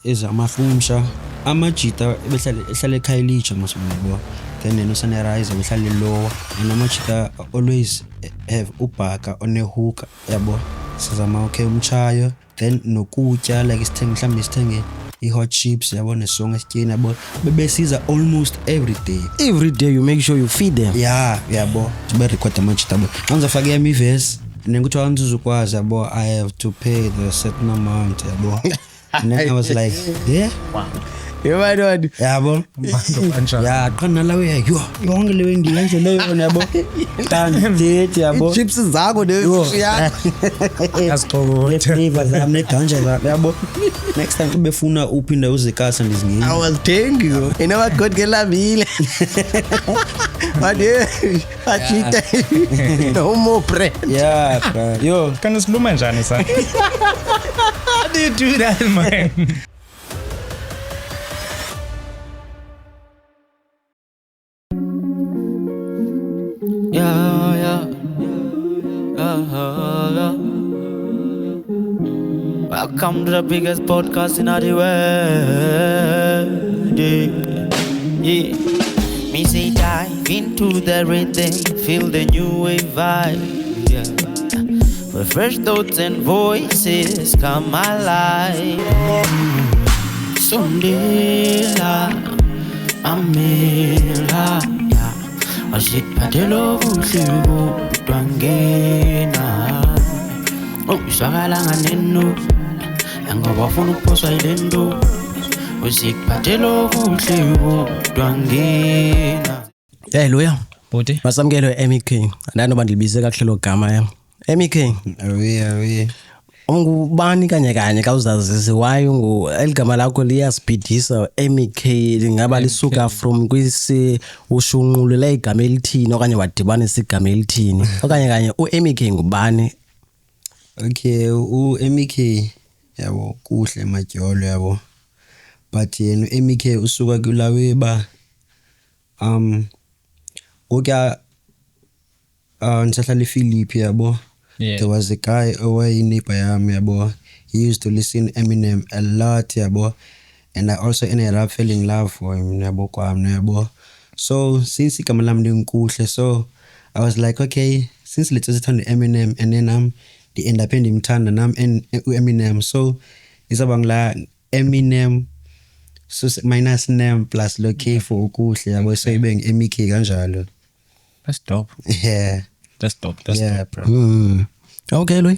ezamafumsha amajita ehlala ekhayelitsha masibona then usunrise behlala lower and amajita always have ubhaka on a hook yabo sizama okay umchayo then nokutya like isithenge i-hot chips yabona nesongo esityeni yabo bebesiza almost every day you make sure you feed them yabo sibe record amajita yabo angizafaka yami verse nengikuthi awuzukwazi yabo I have to pay the certain amount yabo and then I was like yeah wow yebo yabo ya qana lawe yo yonke lewe ndiyanje leyo yabo tandithi yabo chips zakho ya asixokothe flavor zami neganja yabo next time ubefuna uphinda uzekasa ndizingeni I will thank you you know what God gelabile but achita no more bread yeah bro yo kan siluma njani sa how do you do that man Welcome to the biggest podcast in the world. Yeah. Me say dive into the rhythm, feel the new wave vibe. Yeah. Where fresh thoughts and voices come alive. Sondela, Amela, yeah. Ashipatelo kuhlibu twangena. Oh, isagalanga neno. Ngoba ufuna ukuphoswa yilento usikuphathelo kuhle udwangena hey loya boti masamkelo MEK andanoba ndilibize kahle lo gama MEK awe ungubani kanye kawuzazise why eligama lakho liyaspeedisa MEK lingaba lisuka from kwisi ushunqulule igama elithini okanye wadibanisa igama elithini okanye uMEK ngubani okay uMEK yabo kuhle majolo yabo but yena MEK usuka kulawe ba ngokuya ngisahlala ePhilip yabo there was a guy away neighbor yami yabo he used to listen Eminem a lot yabo and I also ended up feeling love for him yabo kwami yabo so since igama lami lingkuhle so I was like okay since let's sithanda Eminem and then the end up ndimthanda nami Eminem so isabangla Eminem so minus name plus lo K for ukuhle yabo so ibe ngeMEK kanjalo that's dope yeah that's dope bro okay lo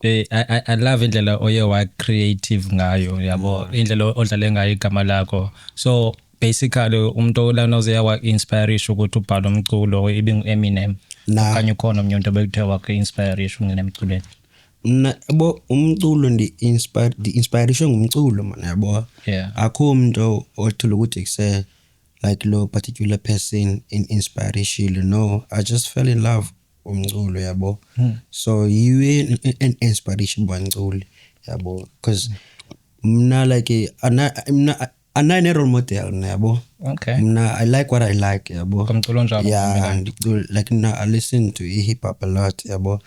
I love indlela oye wa creative ngayo yabo indlela odlale ngayo igama lakho so basically umuntu lana uzeya wa inspire ukuthi ubhale umculo ibe ngeEminem kanye khona umuntu bekuthe wakhe inspire ngenemculweni yabo umculo the inspiration ngumculo man yabo akho umuntu othula ukuthi kuse like lo particular person in inspiration no I just fell in love umculo yabo so you an inspiration bomculo yabo because mna like ana role model yabo okay mna I like what I like yabo kumculo njalo yeah like I listen to hip hop a lot yabo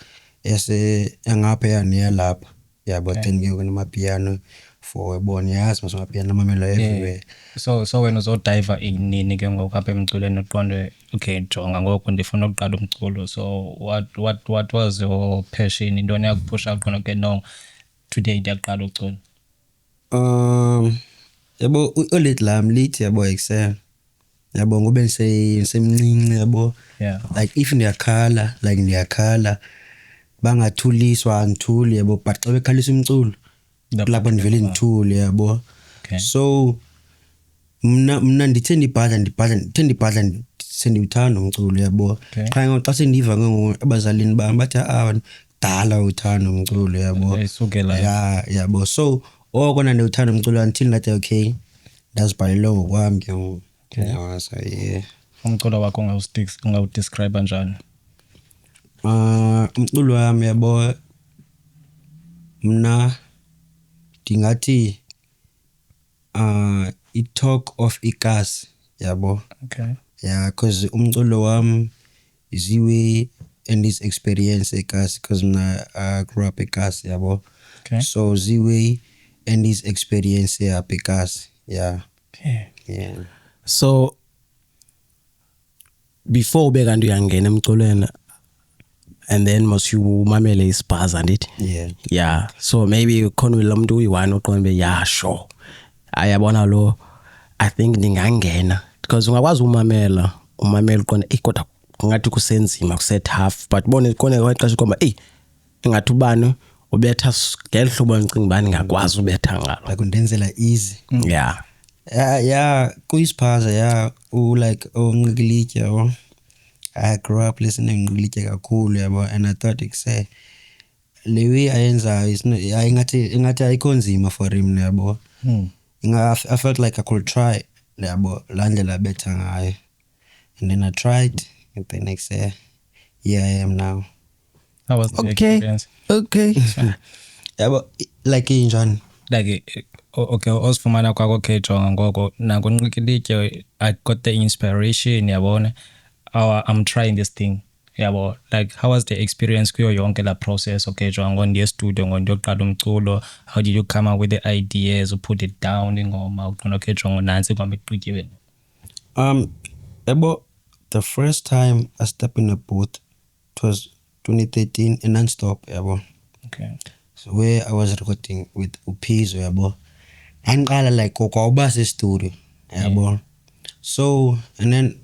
engapha yani lapha yabo then ngiyona amapiano for ebona yazi amapiano amamelo everywhere so wena uzodive inini ke ngokapha emculweni uqonde okay jonga ngoku ndifuna ukuqala umculo so what was your passion intoni yakupusha khona ke no today ndiyaqala uculo yabo ulet lami lithi yabo excel yabo ngobe ngisemncinci yabo like if ndiyakhala bangathuliswa angithuli yabo but xa bekhalisa umculo lapho ndivele ngithule yabo so mna ndithe ndibhadla sendiyuthanda umculo yabo xa sendiva abazalini bami bathi dala uthanda umculo yabo yabo so okona ndiwuthanda umculo until ngathi okay ndazibhalela ngokwami ke so yeah umculo wakho ungawudescribe kanjani umculo wami yabo mna ndingathi i-talk of ikas yabo okay yeah because umculo wami ziwe and this experience ikas because mna I grew up ikas yabo so ziwe and his experience here because yeah. So before ube kanti uyangena emculweni and then must you mamele ispaza ndithi yeah so maybe khona lo muntu uyi-1 oqonde yeah sure ayabona lo I think ndingangena because ungakwazi umamela uqonde kodwa ngathi kusenzima kuse-tough but bone kone kwexesha komba ingathi ubani ubetha ngeli hlobo ndicinga ubani ngakwazi ubetha ngalo like undenzela easy yeah kuyisiphaza like Nqikilitya I grew up listening Nqikilitya kakhulu yabo and I thought ikuse le way ayenzayo ingathi ayikho nzima for him yabo I felt like I could try yabo la ndlela betha ngayo and then I tried and then next year here I am now. How was the experience? Okay. Yabo like injani like okay osifumana kwakho Jonga ngoko nango Nqikilitya I got the inspiration yabona I'm trying this thing yabo like how was the experience kuyo yonke la process Jonga ngondiye studio ngondiyoqala umculo how did you come up with the ideas or put it down ingoma uqona Jonga nansi kwami iqityiwe yabo the first time I stepped in a booth it was 2013 in Non-Stop yabo so where I was recording with Uphizo yabo angiqala like kwauba se-studio yabo so and then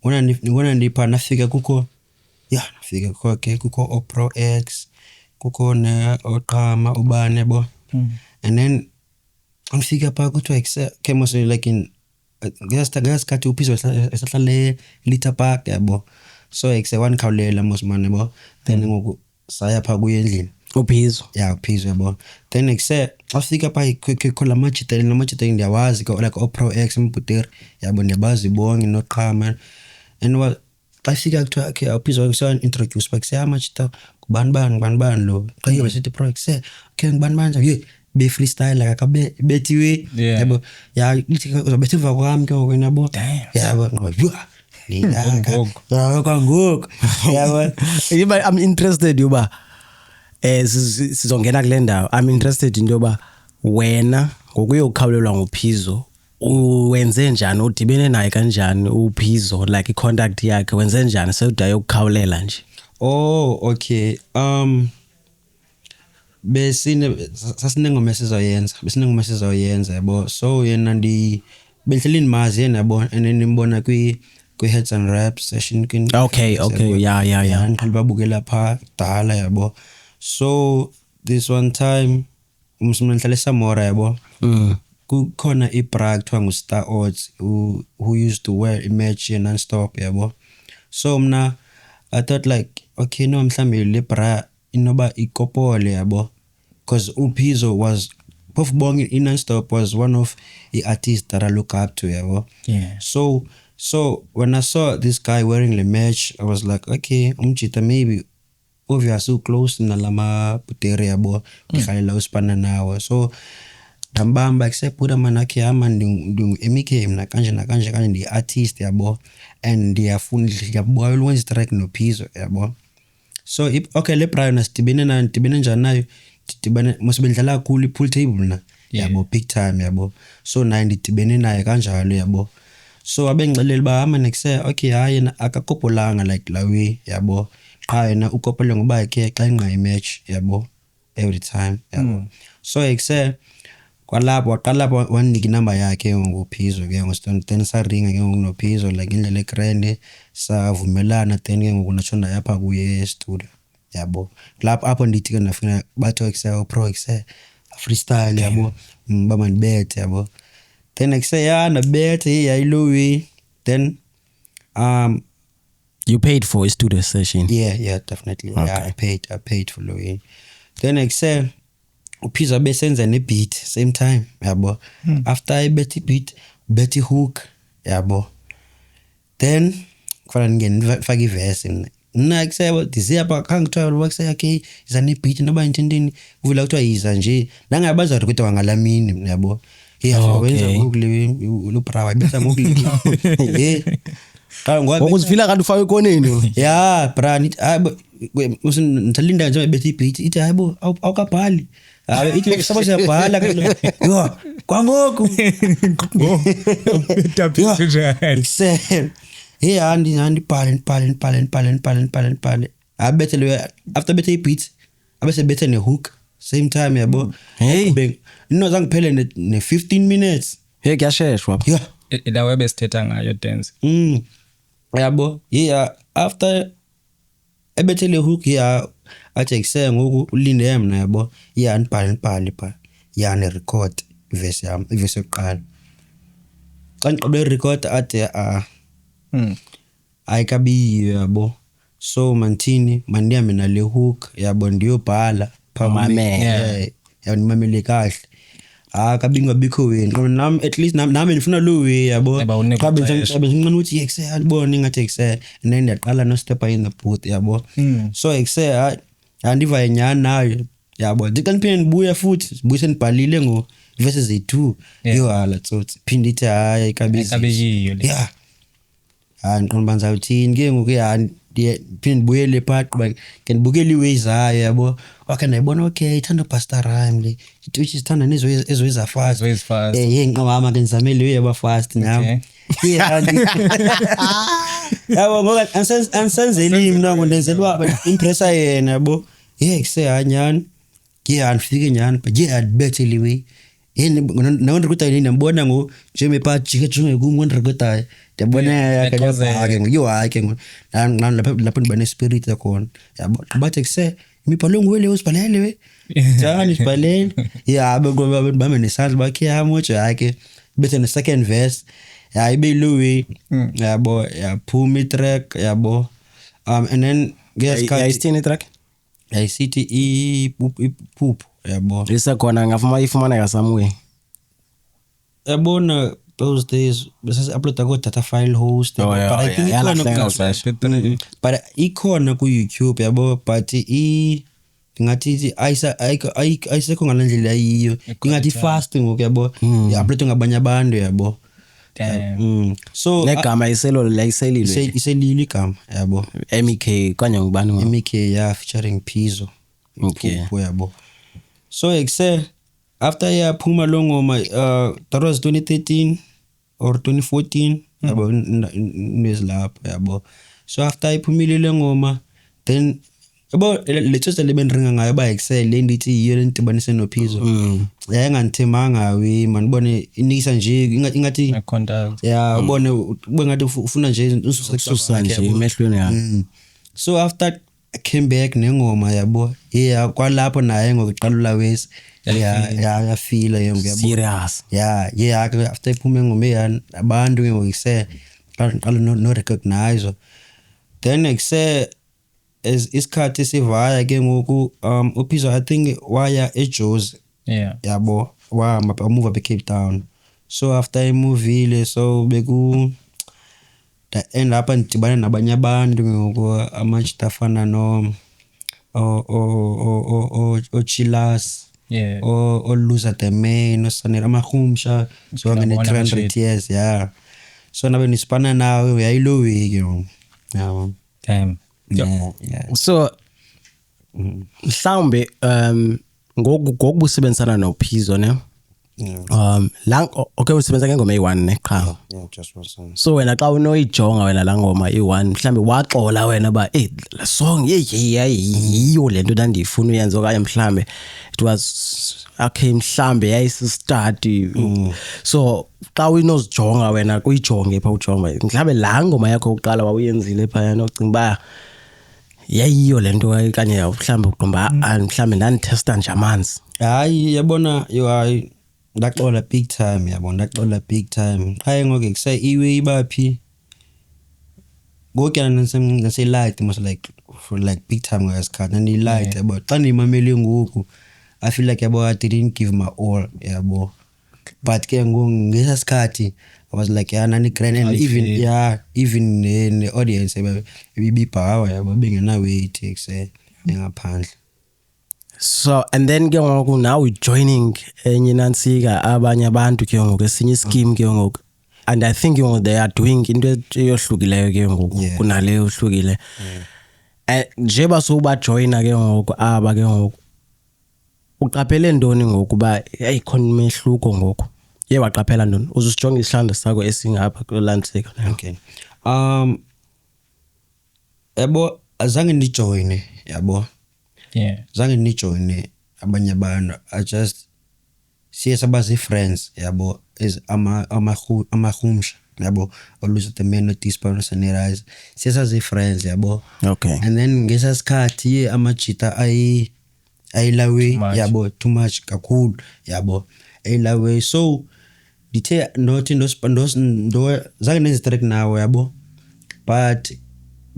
ngona ndipha nafika kukho kukho Opro X kukho oqhama ubane yabo and then angifika pha kuthiwa kemo like in ngasikhathi Uphizo esahlale Lita Park yabo so wankhawulela mosman yabo then ngoku saya pha kuye endlini Uphizo yabo then afika pha khona lamajita ndiyawazi like Opro X Mbuteri yabo ndiyabazi bonke noqhama and xa fika kuthiwa okay Uphizo introduce bakuse amajita kubani lo xa yesithi Pro X okay ngibani be freestyle akabe bethiwe yabo lithi uzobetha uva kwami ke ngoku yabo ngoku yabo I'm interested yoba sizongena kule ndawo I'm interested into yoba wena ngokuyokhawulelwa ngUphizo uwenze njani udibene naye kanjani uPhizo like icontact yakhe wenze njani sewudaye ukukhawulela nje okay sasinengoma esizoyenza yabo so yena benhleli nimazi yena yabo and nimbona kwi-Heads and Raps session okay yeah ngiqala babukela pha dala yabo so this one time umsumna ngihlale Samora yabo kukhona ibra kuthiwa nguStar Odds who used to wear image Non-Stop yabo so mna I thought like okay no mhlambe le bra inoba ikopole yabo because Uphizo was both born in Non-Stop was one of the artists that I look up to yabo so when I saw this guy wearing the merch I was like okay umjita maybe obviously close nalama Buteri yabo ngikhalela usipana nawo so dambamba except put man akhe ama ndingu MEK mina kanje ndi artist yabo and ndiyafuna ngiyabona ukwenza track noPhizo yabo so okay le Brian sidibene njani nayo sidibene mosibendlala kakhulu pool table na yabo big time yabo so naye ndidibene naye kanjalo yabo so abengixelela ba ama next okay hayi na akakopolanga like la way yabo qha yena ukopole ngoba yakhe xa inqa imatch yabo every time yabo so kwalapho waqala wanika inamba yakhe ngophizo ke ngoston then saringa ke ngoNophizo like indlela egrande savumelana then ke ngokunatshona yapha kuye studio yabo lapho apho ndithi ke nafuna batho Excel Pro Excel freestyle yabo bama ndibethe yabo then Excel na bethe yayilowi then you paid for a studio session yeah definitely okay. Yeah, I paid for Louis then Excel Uphizo besenza ne-beat same time yabo after I bet beat bet hook yabo then kufana ngifaka iverse nakuseba disapha khangithiwa lokuse okay iza ne-beat noba intendini uvula kuthiwa yiza nje nangabaza ukuthi ngalamini yabo wenza ngokule lo brawa besa ngokule ngokuzifila kanti ufake ekoneni yeah brand usintalinda nje bethi beat ithi hayibo awukabhali ithi sabo siyabhala yo kwangoku excel handi pale abethe after bethe ibeat abese bethe ne hook same time yabo Hey. no zange phele ne 15 minutes Hey kuyasheshwa. yeah la webesithetha ngayo dance yabo after ebethe le hook athi excel ngoku ulinde mina yabo nibhale pha ne record verse yami iverse yokuqala xa ngiqobe record athi ayikabi yabo so manthini mandiya mina le hook yabo ndiyobhala Mamele. nimamele kahle kabingabikho wena nami at least nami ngifuna lo way yabo Eba unika xa ixesha. bengincane ukuthi excel alibona ingathi excel and then ndiyaqala no step in the booth yabo so excel andiva yenyani nayo yabo ndithi ndiphinde ndibuya futhi sibuye nibhalile ngo verses 2 yo hala tsotsi phinde ithi hayi Ayikabiyiyo le. yeah ngiqonda banza uthini ke ngoku phinde ndibuyele phaqo ke ndibukele iways hayo yabo okay ndayibona okay ithanda Pastor Rhyme le which isithanda nezo ezweza fast Ezweza fast. ngiqama ke ngizamele uye yaba fast nami yabo ngoba ansenzeli mina ngondenzelwa impressa yena yabo kusehanyani andifike nyani but adibetheliwe yini nonrekoda yini ndibona ngo njeme pha jike jonge kum ngonrekoda ndiyabona yakhe yo hayi ngo lapho ndiba nespirit yakhona yabo bathi imibhalo ngwele usibhalele we njani sibhalele ngoba bame nesandla bakhe yamojo yakhe bethe ne second verse ibe low way yabo yaphuma itrack yabo and then Yayisithini track? yayisithi iphupho yabo Lisekhona ngafuma ifumaneka somewhere. yabona those days bese upload ko data file host Oh, yeah, but I think yeah, ikhona yalahleka but ikhona ku YouTube yabo but ngathi ayisekho ngalendlela yiyo ingathi fast ngoku yabo upload ngabanye abantu yabo so Negama iselo layiselile. iselile igama yabo MEK kanye ngubani ngo? MEK featuring Pizzo Okay. Phupho yabo so after yaphuma lo ngoma that was 2013 or 2014 yabo nezilapho yabo so after iphumile le ngoma then yabo lethosa lebenringa ngayo ba excel le ndithi yiyo lentibanise no Pizzo yayengandithemanga we manibone inikisa nje ingathi contact ubone ube ngathi ufuna nje Susa nje emehlweni yakhe. so after I came back nengoma yabo kwalapho naye ngokuqala lawesi yafila yonke yabo Serious. after iphume ngoma yani abantu ke ngokuse qala no recognize then ekuse isikhathi sivaya ke ngoku uPizzo I think waya eJozi yabo move up eCape Town so after I movile so beku end up ndibana nabanye abantu ngoku amachitafana no o Chilas o Loser the Main no Sanera Mahumsha so ngene 300 years so nabe nispana nawe uyayilo wiki yabo damn So mhlawumbe ngokubusebenzisana noPizzo ne la okay usebenza ngengoma eyi1 ne qha just one song so wena xa unoyijonga wena la ngoma i1 mhlambe waxola wena ba la song yiyo lento ndandifuna uyenza okanye mhlambe it was okay mhlambe yayisistart so xa unozijonga wena kuyijonge pha ujonga mhlambe la ngoma yakho uqala wawuyenzile pha yana ucinga ba yayiyo lento kanye mhlambe uqomba mhlambe ndanditesta nje amanzi hayi yabona hayi ndaxola big time yabo ndaxola big time hayi ngoke kusa iwe ibaphi ngoke nase light must like for like big time ngasikhathi and light yabo xa ndimamele ngoku I feel like yabo I didn't give my all yabo but ke ngesikhathi I was like nani grand and even in the audience bibibhawa yabo bengena weight ekuse ngaphandle. So and then ke ngoku now we joining enye nansika abanye abantu ke ngoku esinye scheme ke ngoku and I think they are doing into eyohlukileyo ke ngoku kunale ohlukile nje baso ba joiner ke ngoku aba ke ngoku uqaphele ntoni ngokuba ayikhona imehluko ngoku ye waqaphela ntoni uzusijonga isihlandlo sakho esingapha kulantsika okay yabo azange ndijoyine yabo zange ndijoyine abanye abantu I just siye sabazi friends yabo is amahumsha yabo always the men not disparate sanitize siye sazi friends yabo okay and then ngesasikhathi amajita ayilawe yabo too much kakhulu yabo ayilawe so dithe not ndo zange nezitrack nawo yabo but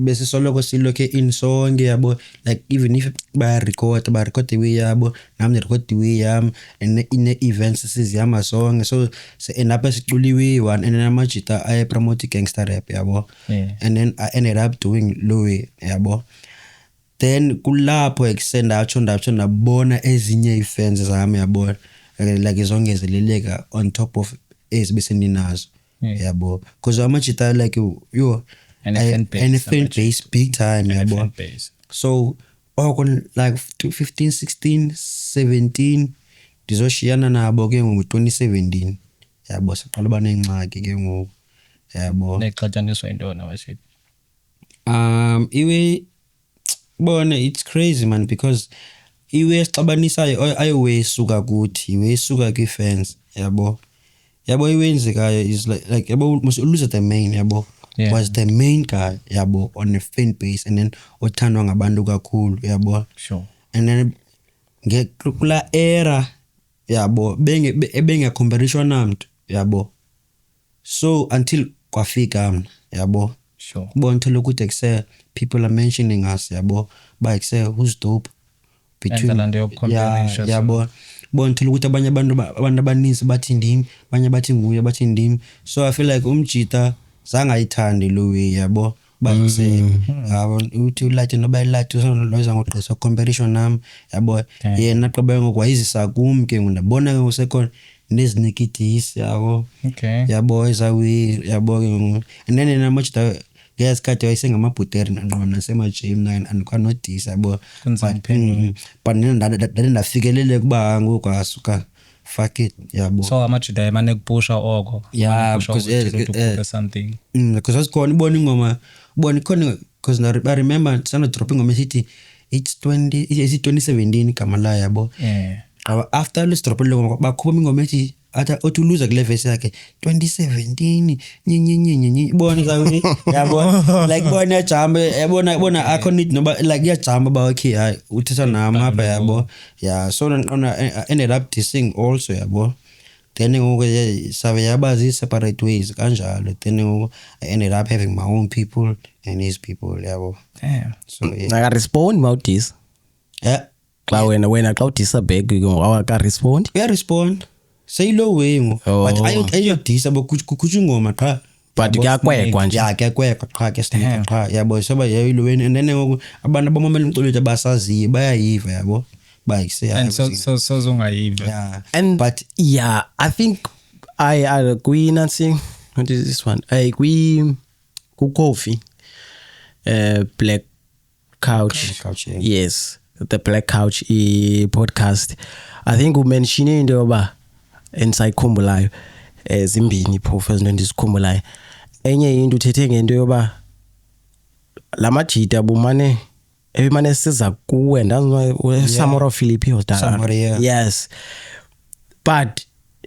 bese soloko silokhe in song yabo like even if ba record the way yabo nami record the way yam and in events siziyama song so end up siculiwe one and then amajita I promote gangster rap yabo and then I ended up doing Louis yabo then kulapho extend acho nabona ezinye ifans zami yabo like izongezeleleka on top of ezibesendinazo yabo because amajita like you and fan base big time yabo so like 15 16 17 dizoshiyana nabo ke ngo 2017 yabo saqala bana ingxaki ke ngoku yabo nexatshaniswa intona wasithi iwe bona it's crazy man because iwe sixabanisayo ayowesuka kuthi iwesuka ki fans yabo iwenzekayo is like yabo must lose the main yabo was the main guy yabo on the fan base and then othandwa ngabantu kakhulu yabo sure and then ngekula era yabo benge competition namuntu yabo so until kwafika mna yabo sure bonke lokuthi excel people are mentioning us yabo ba excel who's dope between yabo bonke lokuthi abanye abantu abaninzi bathi ndimi abanye bathi nguye bathi ndimi so I feel like umjita zange ayithandi Louis yabo bayise uthi ulathi noba ilathi uzonoza ngogqisa competition nami yabo yena qaba ngokwayizisa kum ke ngibona ke usekhona nezinikidisi yabo okay yabo ezawi yabo and then namajita ngesikhathi wayesengamabhuteri nqona nasemajim 9 and kwanodisa yabo but ndafikelele kuba ngoku asuka fuck it yabo so amajita emane kupusha oko because something because asikhona ibona ingoma ubona ikhona because I remember sana dropping ngoma esithi it's 2017 igama la yabo after let's drop le ngoma bakhupha ingoma ethi atha othi loser kule verse yakhe 2017 nyenyenyenye ibona zawe yabo like bona jamba yabona akho need no like yajamba ba okay hayi uthetha nami apha yabo yeah so I ended up dissing also yabo then ngoku sabe yabazi separate ways kanjalo then I ended up having my own people and his people yabo so I respond about this xa wena xa udisa back awaka respond respond say low way but ayodisa bokuthi ngoma qha but kuyakwekwa nje kuyakwekwa qha ke sinika qha yabo soba yayiloweni and then ngoku abantu abamamela umculo wethu abasaziyo bayayiva yabo bayise and so zongayiva and but yeah I think I agree Nancy what is this one I agree ku coffee Black Couch yes the Black Couch podcast I think we mentioned into yoba ensayikhumbulayo ezimbini phofu ezinto endizikhumbulayo enye into uthethe ngento yoba lamajita bumane ebimane siza kuwe ndazi Samora Philippi Samora yes but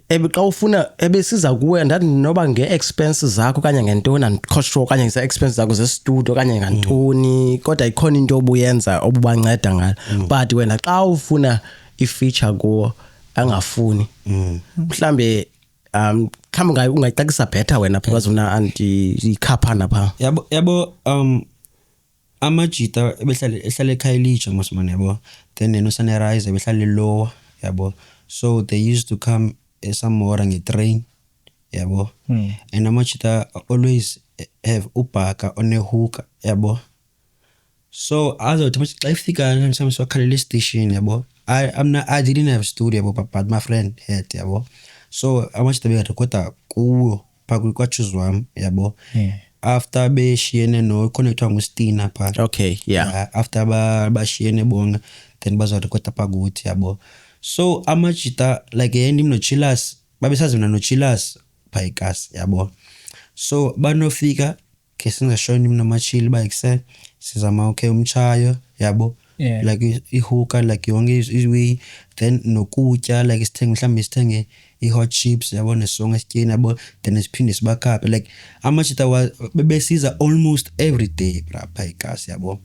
xa ufuna ebesiza kuwe ndathi noba ngeexpenses zakho kanye ngentoni and cost kanye ngeexpenses zakho zestudio kanye ngantoni kodwa ikhona into obuyenza obubanceda ngalo but wena xa ufuna ifeature kuwo angafuni mhlambe khambe ungayicacisa better wena because una anti-ikhapha pha yabo amajita ehlala eKhayelitsha mosman yabo then no Sunrise ehlala lower yabo so they used to come somewhere ngetrain yabo and amajita always have ubhaka on a hook yabo so azothi xa ifika ngisami swakhalela station yabo I didn't have studio but my friend had yabo so amajita be recorda kuwo kwachoose wami yabo after beshiyene no connectwa nguStina pha okay yeah after bashiyene bonga then bazorecorda phakuthi yabo So amajita like yena no Chillers babesazi mina no Chillers pha eKasi yabo. So banofika ke singashona mina machili ba excel sizama okay umchayo yabo. Yeah. Like ihookah like yonke izwi then nokutya like sithenge hot chips yabo nesonga esityeni yabo then siphinde sibakhaphe like amajita bebesiza almost every day pha eKasi yabo.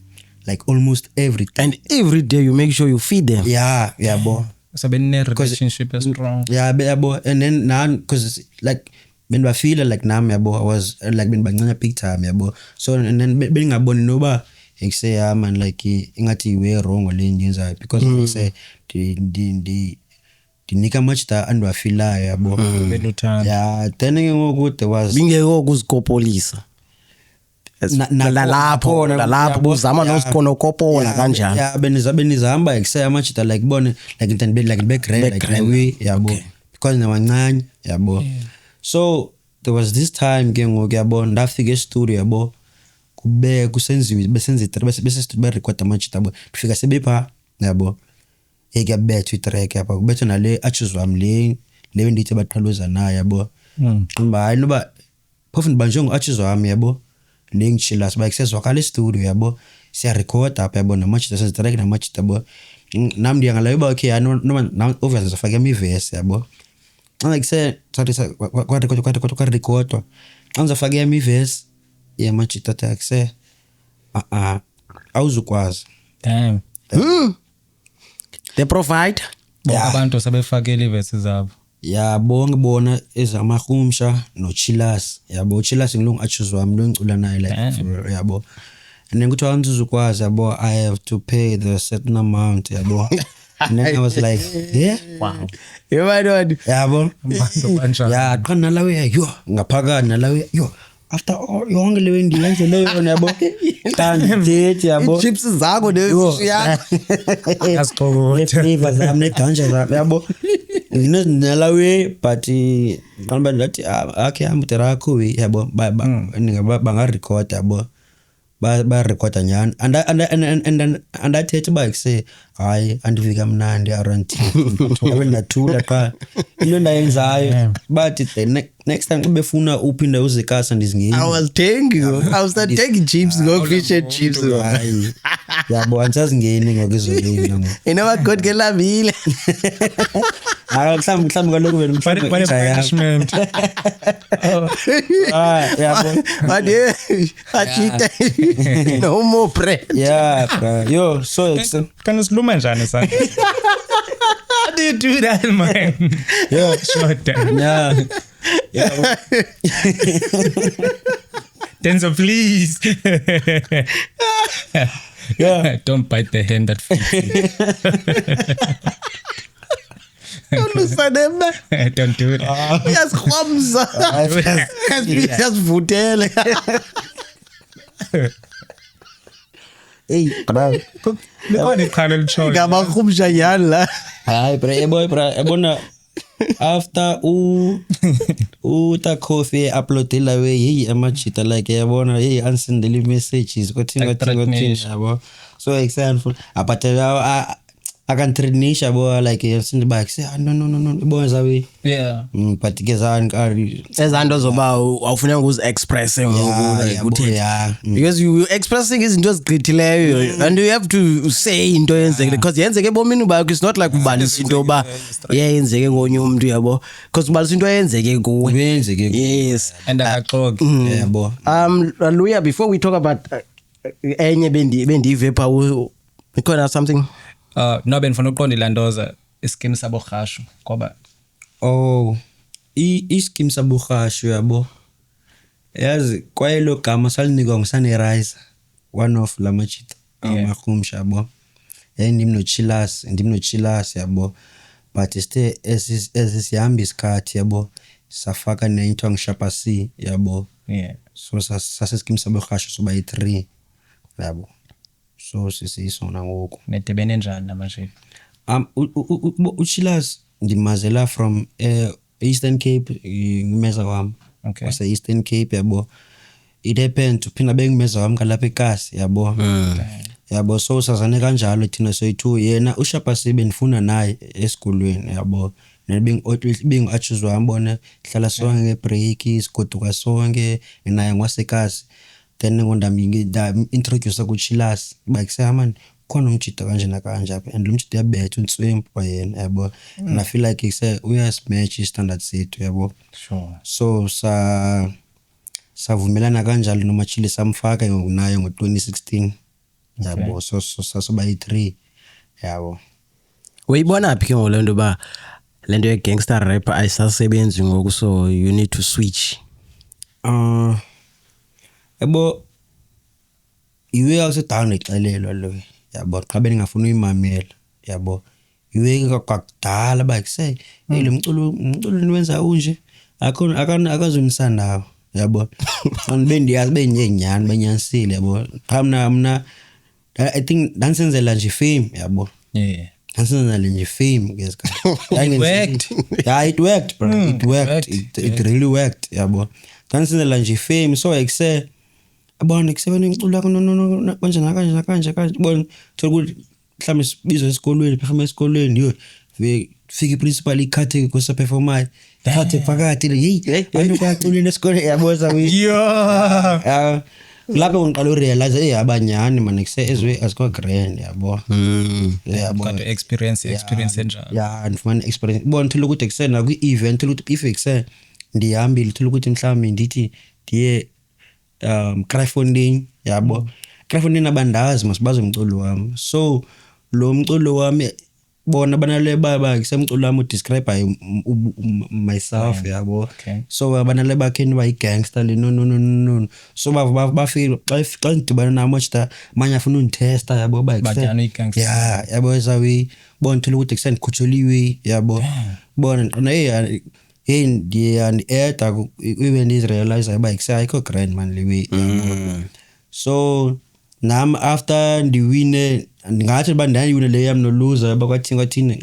Like almost every day. And every day you make sure you feed them. Yeah, yabo. So been relationship is strong. Yeah, yabo. And then now cause like when I feel like nam yabo I was like been banganya big time yabo. So and then being abon noba like say man like ingati we wrong or lenyenza because like say the nika much that and I feel like yabo. Yeah, then ngoku there was bingeko kuzikopolisa. Lalapho uzama nosikhono kopola kanjani. Yeah, benizahamba ekusay amachita like bone like intend like background like we yabo because nawancane yabo. So there was this time ke ngoku yabo ndafika e-studio yabo kube kusenziwe besenze bese record amachita yabo fika sebepha yabo ekuyabetha itrack yabo kubetha nale achuzwa mle ndithi baqhaluza naye yabo. Hayi noba phofu ndibanjwe achuzwa ami yabo ling Chillers ba accesswakala e-studio yabo siya record apha yabo namachita senzitrack namachita yabo nam ndiyangala yoba okay noma obviously sifake imiverse yabo like say kwa record anza fake imiverse yamachita taxe awuzukwazi. Damn. They provide abantu sabefakela iverses zabo. Ya bonke bona ezamahumsha no Chillers yabo. Chillers ngilungu achuzwa wami lo ngicula naye like yabo. And then kuthiwa ngizukwazi yabo I have to pay the certain amount yabo. And then I was like yeah wow yabo ya qana lawe yo ngaphakathi nalawe yo after all yonke lewe ndiyenze leyo yabo kanti yabo chips zakho ya asiqokothe flavor zami neganja zami yabo nalawe but ngamba ngathi okay amutera we yabo banga record yabo ba record nyani and I tell ba say hayi andifika mnandi around abenathula qha into ndayenzayo but the next time ubefuna uphinda uzekasa ndizingeni I was taking chips go fish and chips yabo ansazingeni ngokuzolini ngo you know what God gelabile mhlawumbe kaloku wena punishment yabo achita no more bread yeah bro yo so kan usiluma njani sa how do you do that man yeah short down yeah Denzel please yeah don't bite the hand that feeds you. Don't do it. Yaskhomza yasivutele hey bro Likhona iqhala lichoyo. ngamakhumsha yani la hayi bro ebona after ta coffee upload la way hey amachita like yabona hey unsendele messages kothini yabo so example apatela I can trainisha bo like sindi back say no bonza we Yeah. but kezani kari ezanto zoba awufuneka ukuzi express ngoku yeah because you expressing izinto ezigqithileyo and you have to say into yenzeke because yenzeke bomini bakho it's not like ubalisa into ba yenzeke ngonye umuntu yabo because ubalisa into yenzeke kuwe wenzeke yes And akaxoki. yabo Luya, before we talk about enye bendive pha ikhona something No benifuna uqonda ilandoza ischeme sabo khasho ngoba ischeme sabuhasho yabo yazi kwayelo gama salinikwa nguSunrise one of lamachita amakhumsha yabo ndim no Chillers yabo but stay esisihamba isikhathi yabo safaka nento ngishapa C yabo yeah so sasischeme sabuhasho soba yi3 yabo so sisisona ngoku nedebene njani namanje uChillers ndimazela from Eastern Cape ngimeza wami Okay. wase Eastern Cape yabo it happened to phina bengimeza wami kalapha eKasi yabo yabo. So sazane kanjalo thina soyi-2 yena uShapa Sibe ndifunda naye esikolweni yabo. Nebing achuzwa ambone hlala sonke ngebreak sigoduka sonke naye ngwasekasi. Then ngondami introduce kuChilas like say man khona umjito kanje nakanje apha and lo mjito yabetha uNtswempu yena yabo. And I feel like say uyasmatch standard sethu yabo. Sure. So savumelana kanjalo noMachile samfaka naye ngo2016 yabo. So sasoba yi3 yabo. Uyibona phi ke ngolento ba lento ye gangster rap ayisasebenzi ngoku, so you need to switch? Yabo iwe awusedown exelelwa lo yabo, xa beningafuna uyimamela yabo. Iwe kwakudala bakuse lo mculo niwenza unje akazunisa nawo yabo. Bendiyazi benyenyani benyanisile yabo. Cha mna I think dansenzela nje fame yabo. Yeah. Dansenzela nje fame guys. It worked. Yeah, it worked bro. It worked. It really worked yabo. Dansenzela nje fame, so like say abona kusebenzisa umculo wakho no kanje nakanje bona thola ukuthi mhlawumbe sibizwe esikolweni perform esikolweni yo fika principal ikhathe ko perform ikhathe phakathi hey abantu kwacula esikolweni yabo zawi Yeah. lapho ngiqala urealize abanyani man ezwe asikho grand yabo. Yabo Got to experience enjalo. Yeah, ndifumana experience bona thola ukuthi eksena ku event thola ukuthi if ekse ndihambile thola ukuthi mhlawumbe ndithi ndiye Cryfonding yabo. Cryfonding abandazi masibaze umculo wami. So lo mculo wami bona banale baba kusemculo wami udescribe myself yabo. Okay. So abanale bakheni bayigangster no. So bafeel xa ndibana namo cha manje afuna unditesta yabo Bajana igangster. yeah yabo zawi bona thola ukuthi kusendikhuthuliwe yabo. Bona hey ndiya-eda even Israelize ayikho grand man lewe. So nam after ndiwine ngathi bandayiwine le yami no loser bakwathini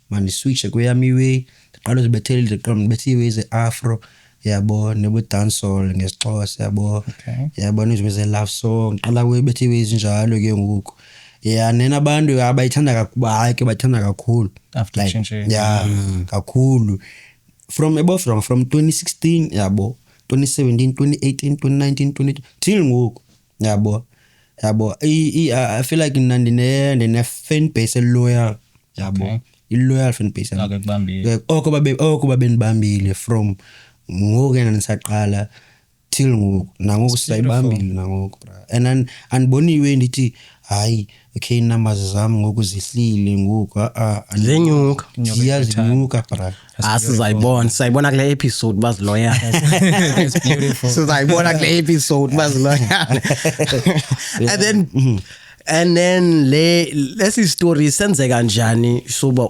man switch kuyami way ndiqala uzibethele ndiqala bethiwe ze afro yabo nebo dancehall ngesixhosa yabo. Okay. Yabo nizwe love song qala bethiwe izinjalo ke ngoku. Yeah, nena abantu abayithanda bathanda kakhulu After like change. yeah kakhulu from 2016 yabo, 2017, 2018, 2019, 2020 till ngoku yabo. I feel like ndine fan base loyal yabo. Okay. I-loyal fan base Ake kubambile. oko babenibambile from ngoku yena nisaqala till ngoku nangoku sayibambile nangoku bra. And andiboniwe ndithi hayi okay numbers zami ngoku zihlile ngoku Zenyuka. ziyazinyuka bra. Sayibona kule episode baziloyal. It's beautiful. Sayibona kule episode baziloyal. And then lesi story senzeka kanjani soba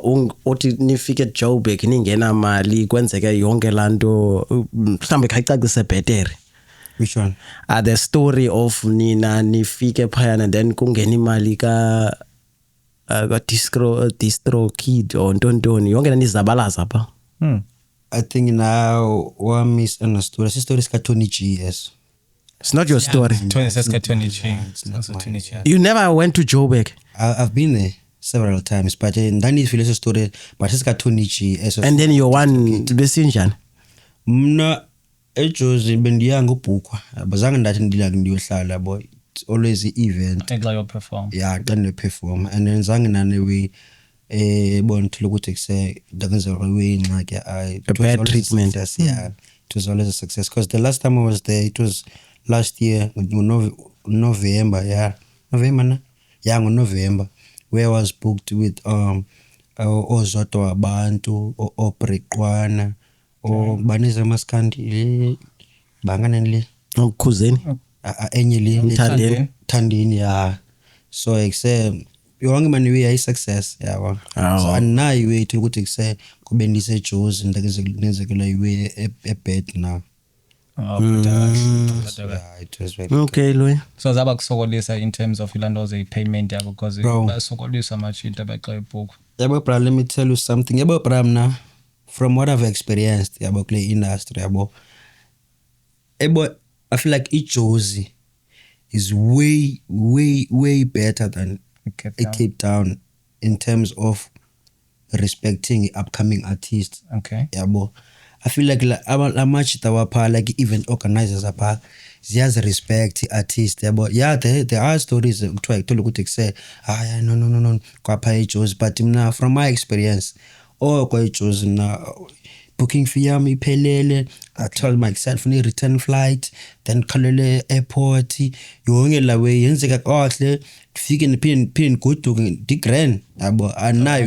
othi nifike Joburg ningena mali kwenzeke yonke lanto mhlambe khayicacise better? Which one? The story of nina nifike phayana and then kungena imali ka distro kid or ntontoni yonke nizabalaza pha. I think now one misunderstood. It's story ska Tony G. Yes. It's not your story. 20 G. You never went to Joburg. I've been there several times, but that is a story. But it's got Tony G. And then you one besinjani? Mna eJozi bendiyanga ubhukwa. Bazange ndathi ndiyohlala boy. It's always the event. Like you perform. Yeah, then perform. And then zange nane we bon to look at say doesn't way like I bad treatment. Yeah. It was always a success because the last time I was there it was last year November, November where I was booked with Ozoto Abantu or Preqwana or Banisa Maskandi Banganenli Kuzeni Enyili Tandini. yeah. So except yonke manje we success yabo. So anayi way to ukuthi kuse kubendise eJozi ndakenzekela iwe ebed now. Yeah, it was very Okay, Louis. So zaba kusokolisa in terms of ilandoze payment yakho because basokolisa much into abaxa ibhuku. Yabo bra, let me tell you something. Yabo bra, mna from what I've experienced yabo kule industry yabo. I feel like eJozi is way better than Cape Town in terms of respecting upcoming artists. Okay. Yabo. I feel like much tawapa like event organizers apa ziyazi respect artists yabo. Yeah, there are stories kuthiwa ikuthole ukuthi say no kwapha eJozi, but mina from my experience kwa eJozi na booking fee yami iphelele, I told myself ni return flight, then khalele airport yonke la way yenzeka kahle, kufike niphini goduke di-grand yabo anayo.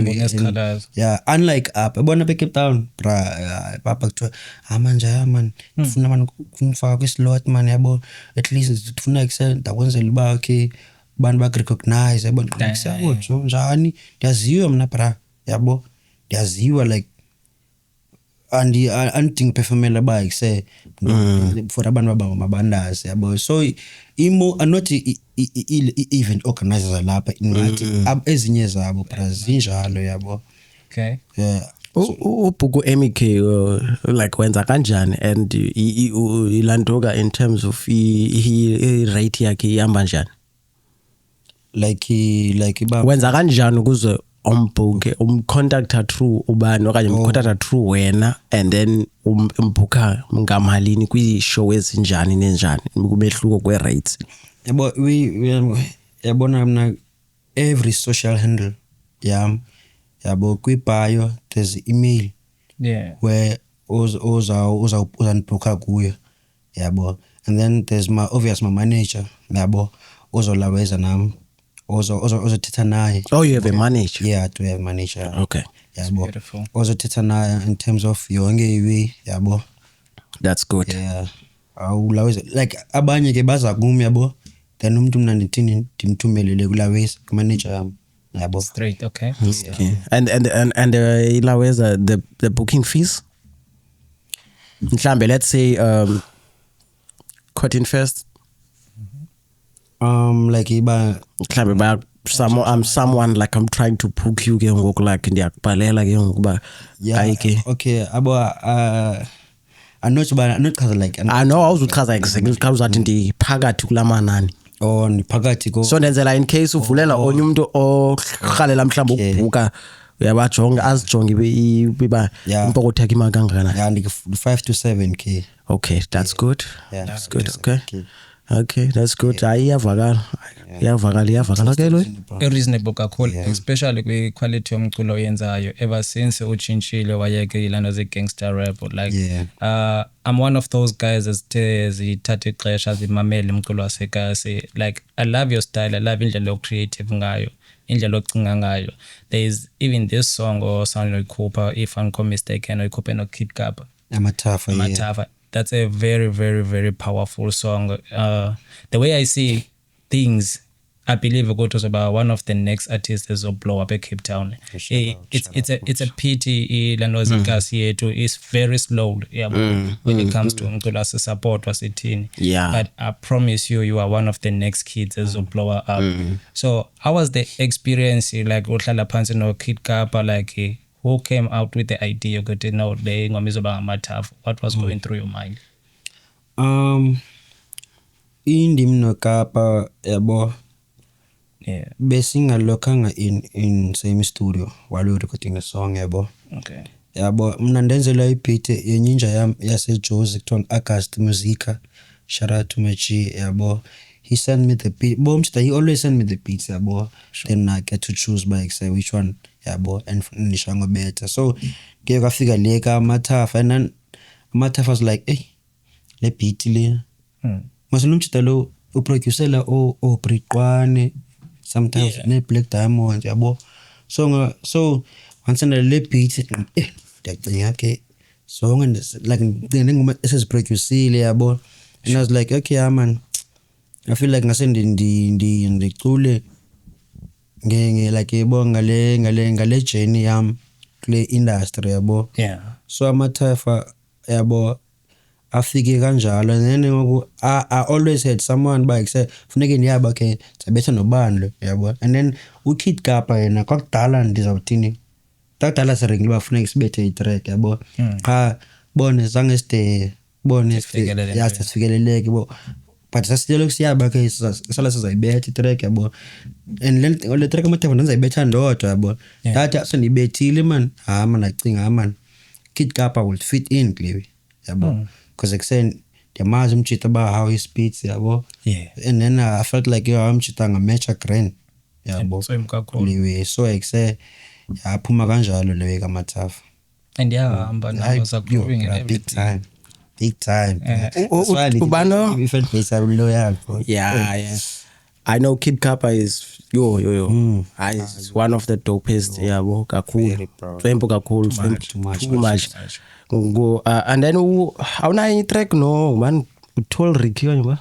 Yeah, unlike up yabona be Cape Town bra papa kuthiwa manje man ufuna man kumfaka kwislot man yabo, at least ufuna eksenta kwenzela uba okay bantu ba recognize yabo ngisabo njani, ndiyaziwa mina bra yabo, ndiyaziwa like andidinga performela ba ikse for abantu mabandazi yabo. So not event organizers lapha ingathi ezinye zabo bra zinjalo yabo. Okay. Yeah. Ubhuku MEK like wenza kanjani and ilandoka in terms of rate yakhe ihamba njani? Like ba wenza kanjani ukuze umbhuke umcontacta through ubani okanye umcontacta through wena and then umbhuka ngamalini kwi-show ezinjani nenjani kumehluko kwe-rates? yabo yabona mina every social handle yabo kwi-bio there's email where uzanibhuka kuyo yabo, and then there's my manager yabo ozolaweza nami ozothetha naye. Oh, you have a manager? Yeah, I do have a manager. Okay. Yabo. Beautiful. Ozothetha naye in terms of yonke iwi yabo. That's good. Yeah. Awulaweza like abanye ke baza kumi yabo, then umuntu mina ndithini ndimthumelele kulaweza manager yami yabo. Straight. Okay. Okay. And ilaweza the booking fees? Mhlambe let's say Cotton Fest. Like iba mhlambe I'm someone like I'm trying to book you ke ngoku like ndiyakubhalela ke ngokuba ayike. Okay, abo not cause like I know awuzuchaza exactly uzathi ndiphakathi kulamanani. Oh, niphakathi ko. So ndenzela in case uvulela onye umuntu orhalela mhlawumbe ukubhuka uyabajonga azijonge biba impokotho yakhe imali kangakanani. Yeah, 5 to 7K. Okay, that's good. Yeah, that's good. Okay, that's good. Iyavakala ke lo. Reasonable kakhulu, especially kwi-quality yomculo oyenzayo ever since uchintshile wayeke ilando ze-gangster rap like I'm one of those guys ezithe zithatha ixesha zimamele umculo wasekasi. Like I love your style, I love indlela creative ngayo, indlela ocinga ngayo. There is even this song or sound oyikhupha, if I'm not mistaken, oyikhuphe no Kid Kappa, Amathafa. That's a very, very, very powerful song. The way I see things, I believe it was about one of the next artists that will blow up at Cape Town. It's a pity is very slow when it comes to umculo support wasithini. But I promise you are one of the next kids that will blow up. So how was the experience like uhlala phansi no Kid Kappa, like who came out with the idea ukuthi no le ngoma izoba Amathafa? What was going through your mind? Indim no Kappa yabo. Yeah. Besingalokanga in same studio while we were recording the song yabo. Okay. Yabo mina ndenzela ibeat yenyinja yami yaseJozi kuthiwa August Musica. Shout out to Machi yabo. He sent me the beat. He always send me the beats yabo. Then I get to choose by say which one yabo and nishango better. So ke kwafika leka Amathafa, and then Amathafa was like, "Hey, le beat le." Masolumchita lo uproducela o Briqwane sometimes ne Black Diamond yabo. So once in le beat ndiyacinga ke song and like ngoma esesiproducile yabo. And I was like, okay, man, I feel like ngase ndicule like yebo ngale journey yam kule industry yabo. So Amathafa yabo afike kanjalo, and then I always had someone like say funeke ndiyaba ke sabetha nobani lo yabo. And then uKid Kappa yena kwakudala ndizawuthini takudala serengi bafuna isibethe itrack yabo. Cha bone zange side bone sifikeleleke bo but sasitshela kusiyaba ke sala sizayibetha itrack yabo and le track amathemba ndizayibetha ndodwa yabo thatha sendibethile man man acinga man Kid Kappa will fit in clearly yabo because exen ndiyamazi umjita ba how he speaks yabo and then I felt like umjita ngamatcha grand yabo so exe yaphuma kanjalo lewe kaMathafa and yahamba nayo growing and everything big time Ubano different place are loyal yeah I know Kid Kappa is yo is one of the dopest yabo kakhulu Twempo kakhulu too much go and then awuna any track no man Tall Ricky yona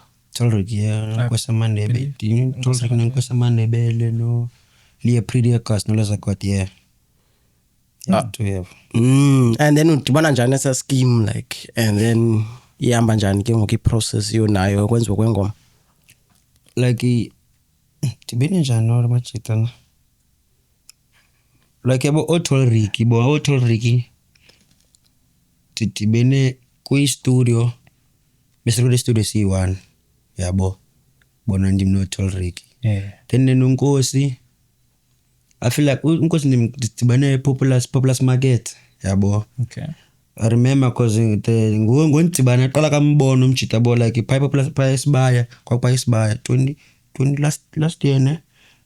kwesamandebele Tall Ricky kwesamandebele no liye pretty cast no leza got to have and then udibana njani esa scheme like and then ihamba njani ke ngoku iprocess yonayo kwenziwa kwengoma like dibene njani no machitana like yabo Tall Ricky dibene kwi studio bese kule studio C1 yabo bona ndim no Tall Ricky then nenonkosi I feel like unkosi ndibane populous market yabo I remember cause ngondibana aqala kambono umjita bo like pipe Isibaya kwakwa Isibaya 20 last year ne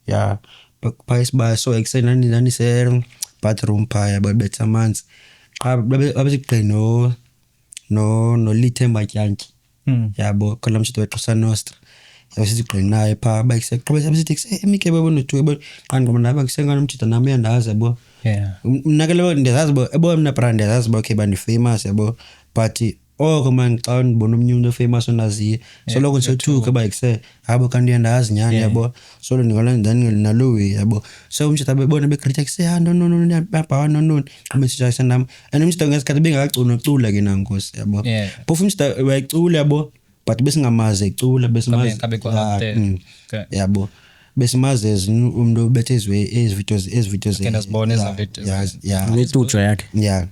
yeah pipe Isibaya so excited nani se bathroom phaya babetha amanzi xa babesigcino no Lithemba Tyanki yabo khona umjita weXhosa Nostra yasisigcinayo pha bayiseqhubeka besithi emike babona tu qangoma naba kusengana umjita nami uyandazi yabo mnakele ndiyazi bo ebo mina brand yazi bo okay bani famous yabo but man xa ndibona umuntu famous onaziyo so lokho nsethuke bayikuse habo kanti uyandazi nyani yabo so lo ndingala ndani nalowe yabo so umjita bebona becriticize say no baba no umsijayisa nami and umjita ngesikhathi bengakagcina ucula ke nankosi yabo phofu umjita wayicula yabo but besingamaze icula besimaze yabo besimaze umuntu bethe videos kena sibone eza videos nitujo yakhe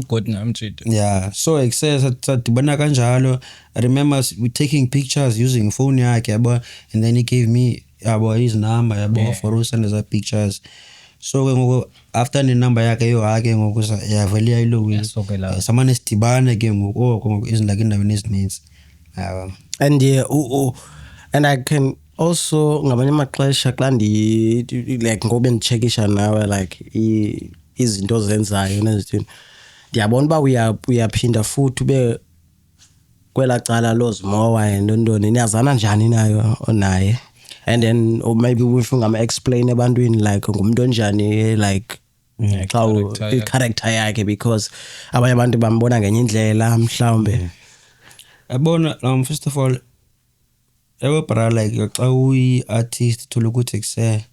good namjita so excess sadibana kanjalo I remember we taking pictures using phone yakhe yabo and then he gave me yabo his number yabo for us and the pictures so ngoku after the number yakhe yo hake ngoku yavele ayilo samane sidibane ke ngoku izinto endaweni ezininzi and and I can also ngamanye amaxesha xa like ngobe ndichekisha nawe like izinto zenzayo nezithini ndiyabona ba uyaphinda futhi ube kwela cala lozimowa ndondoni niyazana njani nayo onaye and then or maybe if ungama explain ebantwini like ngumuntu onjani like how character yakhe because abanye abantu bambona ngenye indlela mhlawumbe abona first of all ewe bra like xa uyi artist thola ukuthi kuse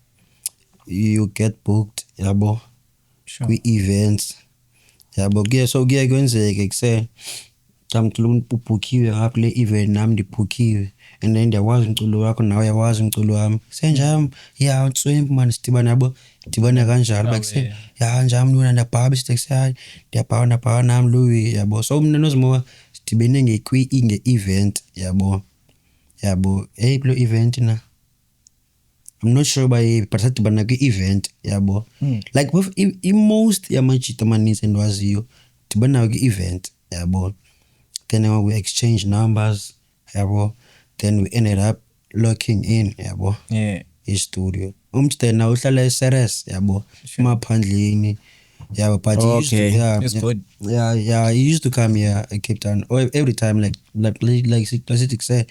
you get booked yabo kwi events yabo kuye kwenzeke kuse tamtula ubookiwe ngapha le event nami ndibookiwe and then ndiyawazi umculo wakho nawe uyawazi umculo wami senjami utswempu man sidibana yabo dibana kanjalo bakuse njami lona ndabhawa sithi ndiyabhawa nami lo yabo so mina nozimowa sidibene nge-event yabo lo event na I'm not sure by but sadibana kwi-event yabo like most yamajita amaninzi endiwaziyo dibana kwi-event yabo then we exchange numbers yabo then we ended up locking in yabo studio umjita na uhlala eSeres yabo emaphandleni yabo but he used to come here at Cape Town every time like say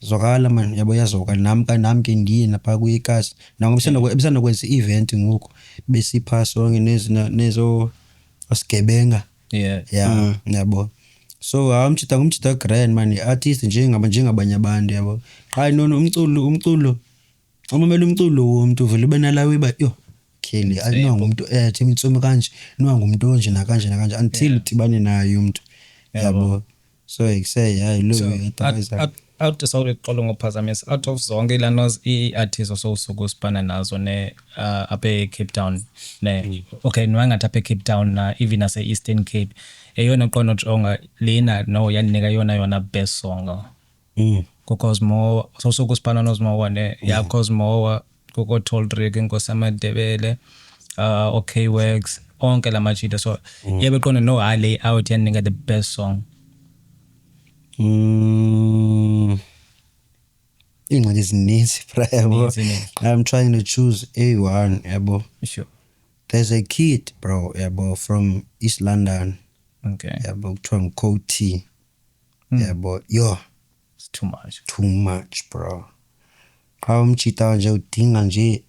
zokala man yabo yazoka nami ke ndiye napha kuyikasi nangoba kwenza event ngoku besipha sonke nezo asigebenga yabo so umjita grand man artist njengabanye abantu yabo hayi nono umculo umamela umculo womuntu vele ubenalawe ba yo kheli ayinonga umuntu thimu insumo kanje nonga umuntu onje nakanje until udibane naye umuntu yabo so say hayi lo out sorry xolo ngophazamisa out of zonke lanos iartists ososuku sipana nazo ne ape Cape Town ne okay nwangathi ape Cape Town na even ase Eastern Cape eyona qono jonga lena no yanika yona best song Cosmo so kuspana Cosmo one ya Cosmo kuko Toldrick ngosamadebele okay works onke la machita so yebe khona no lay out and the best song. Ingxaki ezininzi bro. I'm trying to choose A1 yabo. Sure. There's a kid bro yabo from East London. Okay. Yabo kuthiwa nguCody. Yabo yo It's too much. Too much bro. Xa umchita nje udinga nje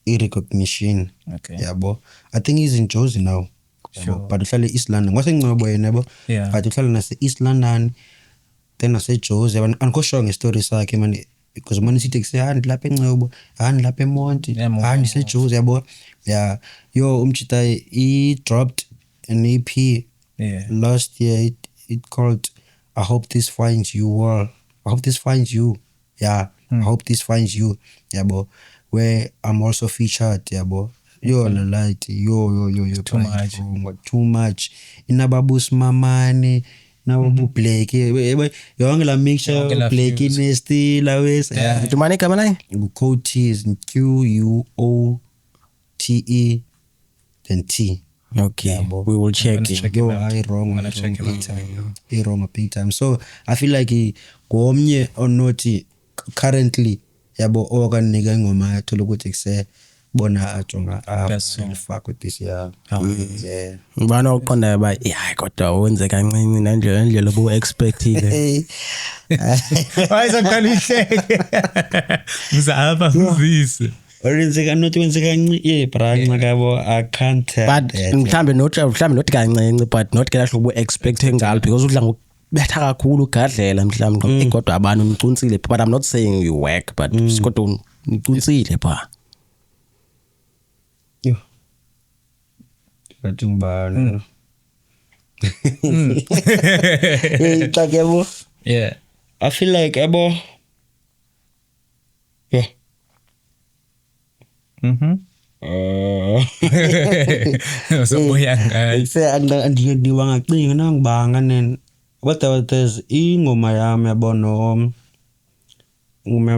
i-recognition. Okay. Yabo. I think he's in Jozi now. Sure. But uhlala e-East London. NgwaseNgcobo yena yabo. Yeah. But uhlala nase-East London. Then nase-Jozi. Andikho sure ngestory sakhe man. Because man sithi kuse lapha eNgcobo, lapha eMonti, seJozi yabo. Yeah. Yo umchita he dropped an EP last year. It called I Hope This Finds You Well. I hope this finds you. Yeah. I hope this finds you. Yabo. Where I'm also featured. Yabo. Yo la light. Yo. Too much. Too much. Inababus mamani. Nababu Blake. Yonke la mixture Blake Nasty la wes. Tumane kama naye? Cody is QUOTE then T. Okay. Yeah, we will check it. Yo, I wrong. I'm gonna check it. He wrong a big time. So I feel like he gomnye or not currently yabo okanika ingoma yathola ukuthi kuse bona ajonga fuck with this yeah. Ngibana uqonda ba hayi kodwa wenze kancane nendlela obu expectile. Wayizaqala ihleke. Mzaba uzise. Orinzeka not wenze kancane branca kabo I can't tell. But mhlambe not kancane but not ke lahlobo expecting ngalo because udla ngokubetha kakhulu ugadlela mhlambe kodwa abantu umcunsile but I'm not saying you work but kodwa umcunsile pha. Yo. Bathi ngibani. Yeah. I feel like ebo. Yeah. So boyanga. Say andiwanga cinga nangibanga nen. What there's ingoma yami yabona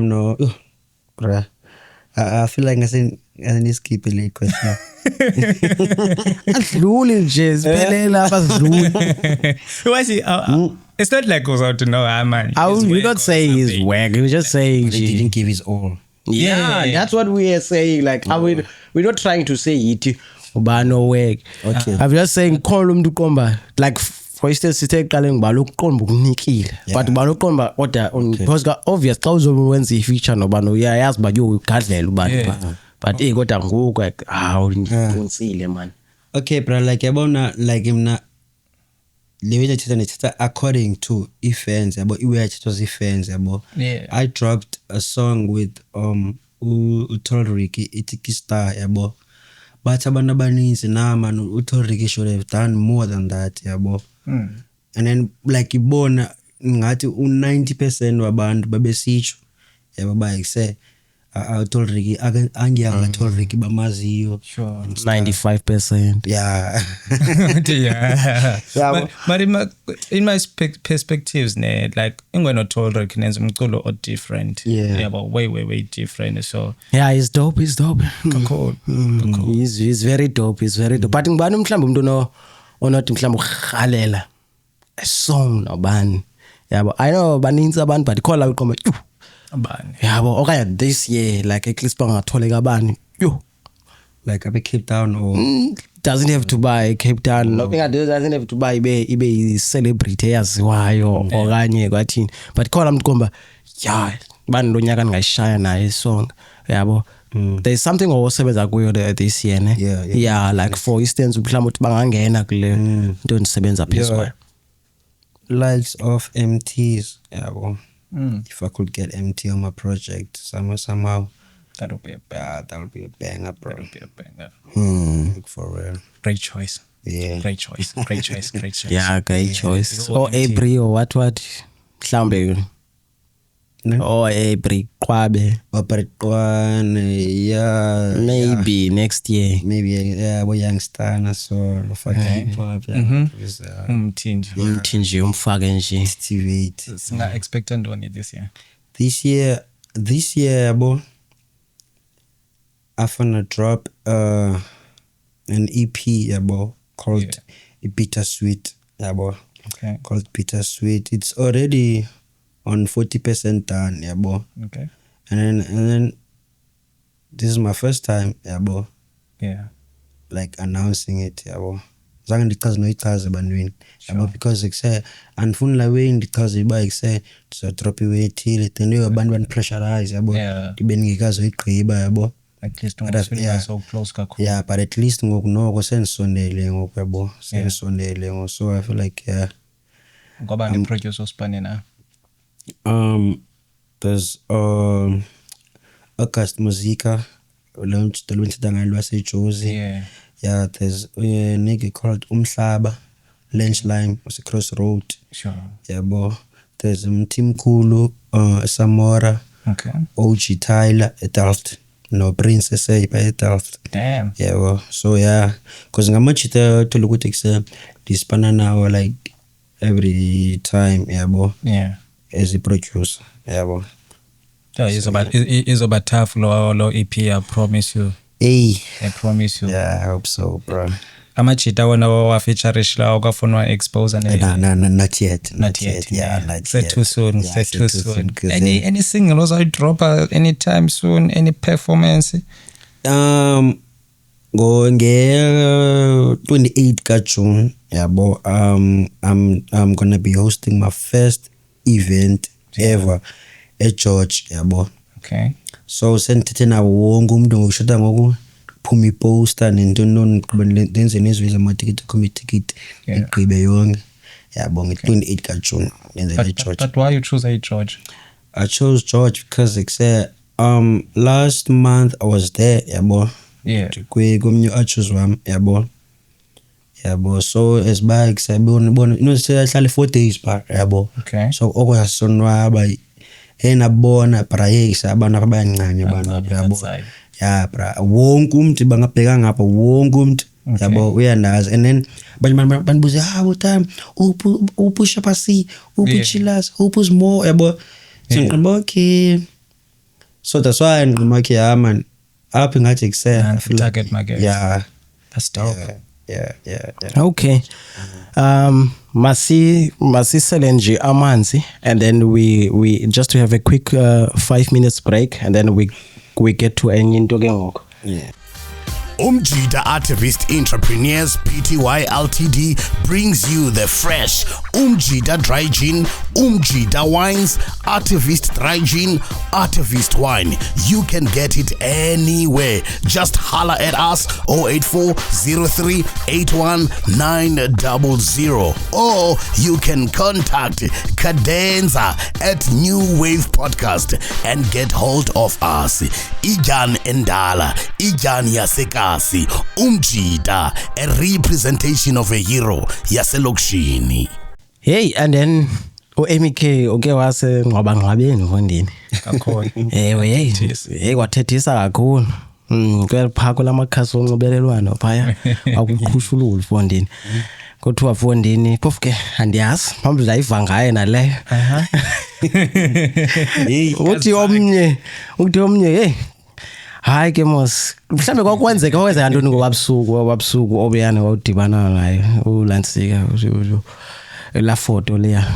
no. Bruh. I feel like I skip a little question. Adlule nje siphelela abadlule. It's not like goes out to know man. We're not saying he's whack. We're just saying He didn't give his all. Yeah, that's what we are saying. Like, we're not trying to say it. Ubano work. Okay. I'm just saying call umuntu komba. Like for instance, sithe qale ngibalo uqomba ukunikile. But ubalo uqomba order because obvious xa uzowenza i-feature nobano uyayazi ba yo ugadlela ubantu. But kodwa ngoku unsile man. Okay, bro, like yabona like mina lewe thetha according to fans yabo iwe thetha fans yabo. I dropped a song with uTolrick ithi Star yabo. But abantu abaninzi na man uTolrick should have done more than that yabo. And then like ibona ngathi u90% wabantu babesitsho yabo bayise uTolrick angiyanga Tolrick bamaziyo. Sure. 95%. Yeah. But in my perspectives, like ingwena Tolrick nenza umculo o different. Yeah, but way different. So yeah, he's dope. Cool. He's very dope. But ngibani mhlawumbe umuntu onothi mhlawumbe ukhalela a song nobani. Yabo I know baninzi abantu but call out come abani. Yabo okanye this year like at least bangatholeka abani. Yo. Like a Cape Town or doesn't have to buy Cape Town. Nothing doesn't have to buy ibe celebrity yaziwayo okanye kwathini. But call umuntu komba yeah bani lo nyaka ngayishaya naye song. Yabo. There's something osebenza kuyo this year ne. Yeah, like for instance mhlawumbe uthi bangangena kule into enisebenza phezulu. Likes of MTs yabo. If I could get MT on my project somehow That'll be a banger, bro. That'll be a banger. Like for real. Great choice. Yeah. Great choice. Yeah, great choice. Or April or what mhlawumbe Oh, Briqwabe. Operetwane, yeah. Maybe next year. Maybe, yeah, boy youngster, so, fuck hip hop, yeah. Umthinji Umfake nje. Activate. Singa expect ntoni this year? This year, boy, I'm gonna drop an EP, yeah, boy, called Bittersweet, yeah, boy. Okay. Called Bittersweet. It's already on 40% done, yeah, boy. Okay. And then this is my first time, yeah, boy. Yeah. Like announcing it, yeah, boy. Zange ndichaze noyichaze ebantwini yabo because say andifuni la way ndichaze iba say so drop iwe ethile then abantu banipressurize yabo ndibe ndingekazi uyigqiba yabo at least ungafika so close kakhulu. Yeah, but at least ngoku noko sendisondele ngoku yabo sendisondele ngoku so I feel like yeah. Ngoba ni producer osipane na there's August Musica launched the ngalo waseJozi. Yeah, there's a nigga called Umhlaba, Lench Lime, was a crossroad. Sure. Yeah, bo. There's Tim Kulu, Samora, okay. OG Tyler, Delft. No, Princess A by Delft. Damn. Yeah, well, so yeah, because I'm much to look at this banana like every time, yeah, bo. Yeah. As a producer, yeah, bo. Yeah, it's about tough low EP, I promise you. Hey. I promise you. Yeah, I hope so, bro. Amachita wona wa feature la okafonwa expose and no, not yet. Yeah, not yet. Too soon. Any single also drop anytime soon? Any performance? Go 28 June. Yeah, but I'm gonna be hosting my first event ever at George. Yeah, but okay. So sendithethe nawo wonke umuntu ngokushota ngoku phuma iposter nento lenze nezwiza amatikiti committee igqibe yonke yabo nge-28 June yenze eGeorge. But why you choose George? I chose George because like say last month I was there yabo. Yeah. Komnye achuse wami yabo. Yabo so as back sayibona siyahlala 4 days back yabo. Okay. So okwasonwaba enabona prayesa abantu abancane abantu yabo. Yeah, bra. Wonke umuntu bangabheka ngapha wonke umuntu yabo uyandazi and then banibuza time upusha pasi upuchilas upus more yabo. So okay. So that's why I'm like yeah man up ngathi kusena target market. Yeah. That's dope. Yeah. Okay. Masi Selenji amanzi and then we just to have a quick 5 minutes break and then we get to into ke ngoko. Yeah. Umjida Activist Entrepreneurs Pty Ltd brings you the fresh Umjida Dry Gin, Umjida Wines, Activist Dry Gin, Activist Wine. You can get it anywhere. Just holler at us 08403819000 or you can contact Cadenza at New Wave Podcast and get hold of us. Ijan Endala, Ijan Yaseka. Umjida, a representation of a hero yaselokishini. Hey, and then MEK okay wase ngoba ngwabeni mfondini kakhulu. Hey wathethisa kakhulu. Kweliphako lamakhasi onxibelelwano phaya akukhushulula mfondini. Kuthiwa mfondini phofu ke andiyazi mhlawumbe uzayiva ngaye naleyo. Uthi omnye hey hayi ke mos mhlambe kwakwenzeka wenza into ngowabusuku obuyana wawudibana naye uLansika la photo leya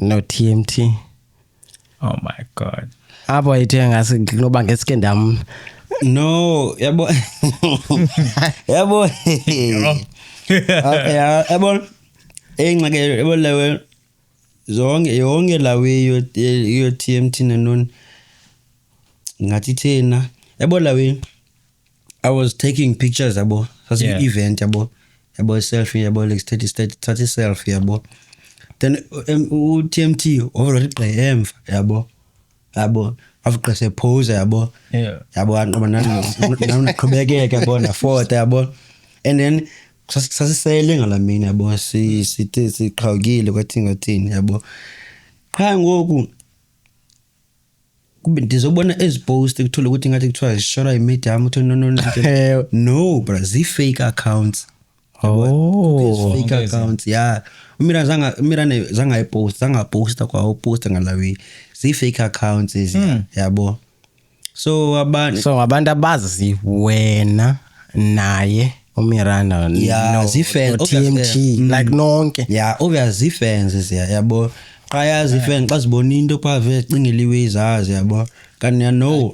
no TMT. Oh my god. Abo ayithe ngase ngoba ngesike ndam no yabo yabo engxake yabo lewe yonke lawe yo TMT nanon ngathi thina yabo lawe I was taking pictures yabo as an event yabo selfie yabo like 30 selfie yabo then TMT over play emva yabo after se pose yabo yabo naqhubekeka yabo na photo yabo and then sasisele ngalamini yabo siqhawukile kwathi ngathini yabo qha ngoku ndizobona ezipost kuthola ukuthi ngathi kuthiwa zishora imate yami uthi no bro zi-fake accounts. Fake accounts yeah. Mirane zangaposta kwa uposta ngalawi zi-fake accounts yabo. So abantu abazi wena naye uMiranda no TMT like nonke obviously fans yabo qaya zifans xa zibona into phave cingeliwe izazi yabo kanti no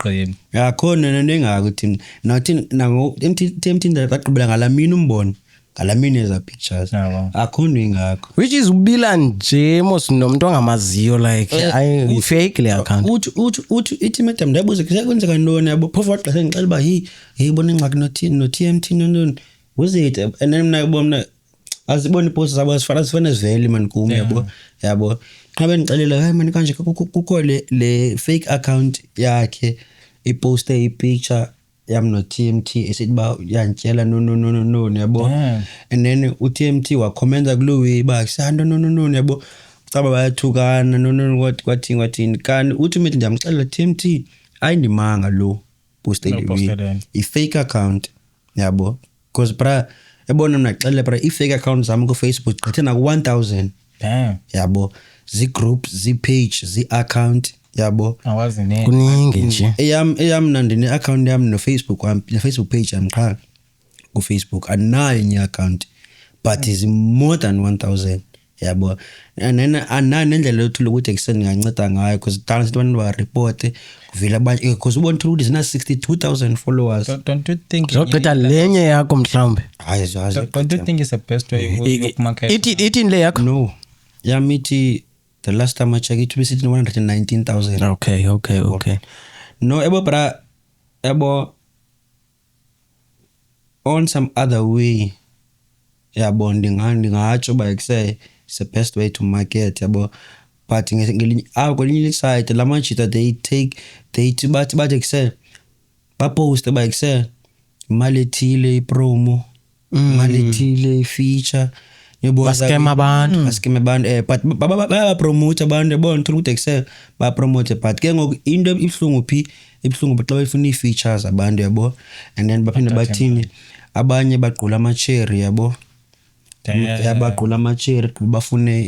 yakhona nento engakuthi nathi nango TMT ndaqhubela ngalamini umbono ngalamini eza pictures akhona ingakho which is ubila nje mos nomuntu ongamaziyo like I fake le account uthi ithi madam ndabuza kusekwenzeka ntoni yabo phofu waxesha ngixela ba hey bona ingxaki no TMT no was it and then mina ubona azibona iposts zabo sifana sivele man kum yabo qabe ngixelela hey man kanje kukho le fake account yakhe iposte ipicture yam no TMT esithi ba yantshela no yabo and then uTMT wa commenta kulowe ba kusanda no yabo caba bayathukana no kwathini kan ultimate ndiyamxelela TMT ayindimanga lo poste i fake account yabo because bra ebona mina xele bra i fake account zami ku Facebook gqithena ku 1000 yabo zi groups zi page zi account yabo awazi ne kuningi nje eyam nandine account yami no Facebook na Facebook page yami qha ku Facebook anayo nye account but is more than 1000 yabo and then anandlela yothula ukuthi ekseni nganceda ngayo because dance abantu ba report kuvela abanye because ubona ukuthi zina 62000 followers. Don't you think zoqeda lenye yakho mhlawumbe don't you think is the best way to market it in le yakho no yamithi the last time I checked it was 119,000. Okay. No, ebo on some other way. Yabo ndingatsho ba ekuse it's the best way to market yabo but ngelinye side la machita they but ekuse ba post ba ekuse malethile promo malethile feature baskema abantu but baba promote abantu yabona uthola ukuthi ekuse ba promote but ke ngoku into ibhlungu xa befuna i-features abantu yabo and then baphinde bathini abanye baqhula ama-cherry yabo yabaqhula ama-cherry bafune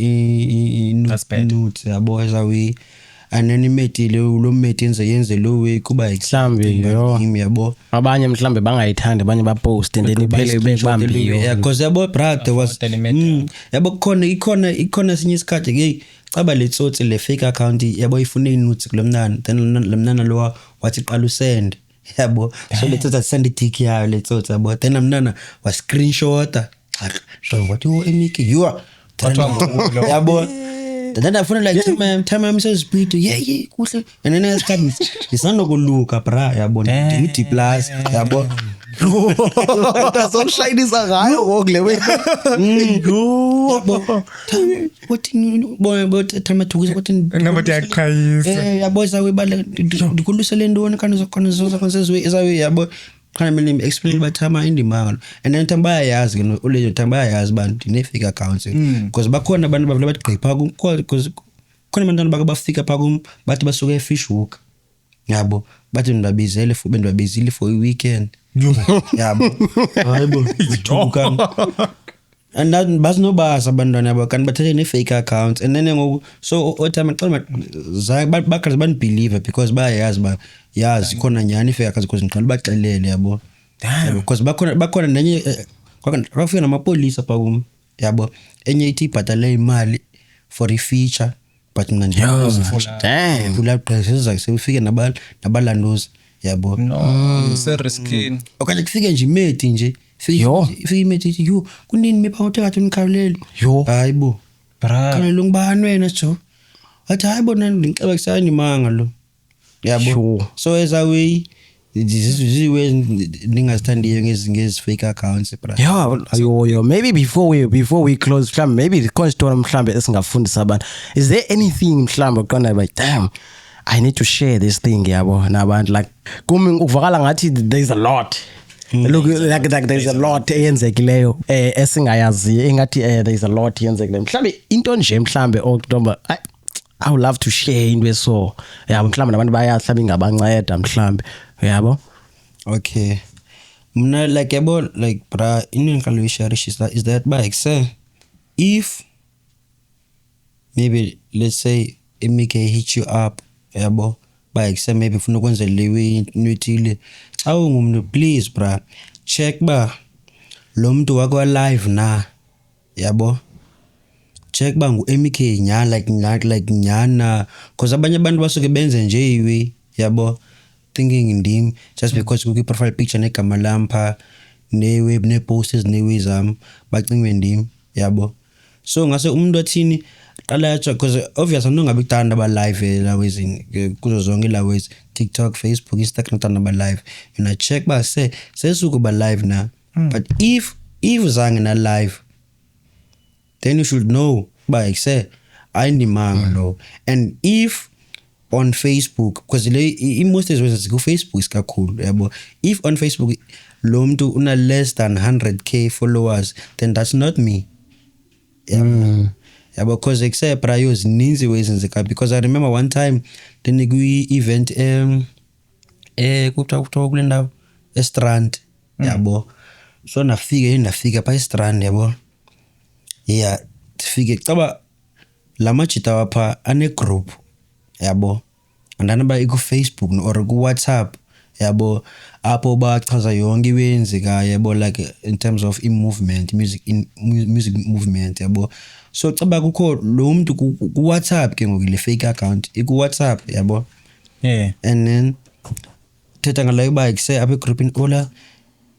i-nudes yabo ezawi and then imetile lo mate yenze lo way kuba mhlambe yabo abanye mhlambe bangayithandi abanye ba post and then iphele bekubambiyo because yabo brother was yabo ikhona sinye isikhathi ke caba letsotsi le fake account yabo ifune i-nudes kulomnana then lomnana lo wathi qala usend yabo so letsotsi send i-tick yayo letsotsi yabo then lomnana wa screenshota so what you emiki you are yabo then afuna like time I'm so speed yeah kuhle and then isikhathi ngisanokulook bra yabo D plus yabo sokushayinisa ngayo ngokule we what boy time to what nobody akayisa yabo sawe bala ndikulusele ndoni kana zokhona zozakonsezwe ezawe yabo khana mina explain bathama indimanga and then thamba yazi uleyo thamba yazi bantu ne-fake accounts because bakhona abantu bavela bathi gqipha because khona abantwana bakabafika phakum bathi basuke eFishhook yabo bathi ndibabizile for i-weekend yabo hayibo ithuka and that basinobasa abantwana yabo kanti bathathe ne-fake accounts and then ngoku so otime xa bakhaze banibelieve because bayazi khona nyani i-fake accounts because ngiqala baxelele yabo because bakhona nenye kwafika namapolisa phakum yabo enye ithi ibhatale imali for i-feature but mina ndifuna pressure sekufike nabalandozi yabo so risky okanye kufike nje imate nje fike imate ithi yo kunini miphauthe kathi unikhawulele hayibo kana lo ngibani wena jo athi hayibo nani ngicela kusani manga lo yabo so as a way ziwe ningazithandiyo ngezi fake accounts yo maybe before we close mhlambe maybe the constory mhlambe esingafundisa abantu is there anything mhlambe uqonda like damn I need to share this thing yabo nabantu like kumi ukuvakala ngathi there's a lot look like there's a lot eyenzekileyo esingayazi engathi there's a lot eyenzekileyo mhlambe into nje mhlambe okutomba I would love to share into eso yabo mhlawumbe nabantu bayahlambi ngabanceda mhlawumbe yabo. Okay, mna like yabo like bra into ngikalo ishare is that by say if maybe let's say MK hit you up yabo by say maybe ufuna ukwenza lewe nwethile awungumuntu please bra check ba lo muntu wakwa live na yabo check ba ngu MK nya like nyana cause abanye abantu basuke benze nje iwe yabo thinking ndim just because kuki profile picture negama lampa newe ne posters newe zam bacingwe ndim yabo so ngase umuntu athini qala yacha because obviously nongabe kuthanda ba live la wezini kuzo zonke la wezi TikTok, Facebook, Instagram kuthanda ba live you check ba sesuku ba live na but if zange na live then you should know by say ayindimanga lo and if on Facebook because most of the go Facebook is kakhulu yabo if on Facebook lo muntu una less than 100k followers then that's not me yabo because except priors ninzi ways nzika because I remember one time then we event kuthiwa kule ndawo estrand yabo so nafika pa estrand yabo yeah fike caba lamajita wapha ane group yabo andana ba iku Facebook or ku WhatsApp yabo apho bachaza yonke iwenzeka yabo like in terms of movement music movement yabo so caba kukho lo muntu ku WhatsApp ke ngokile fake account iku WhatsApp yabo and then thetha ngalayo ba ikuse abe group in ola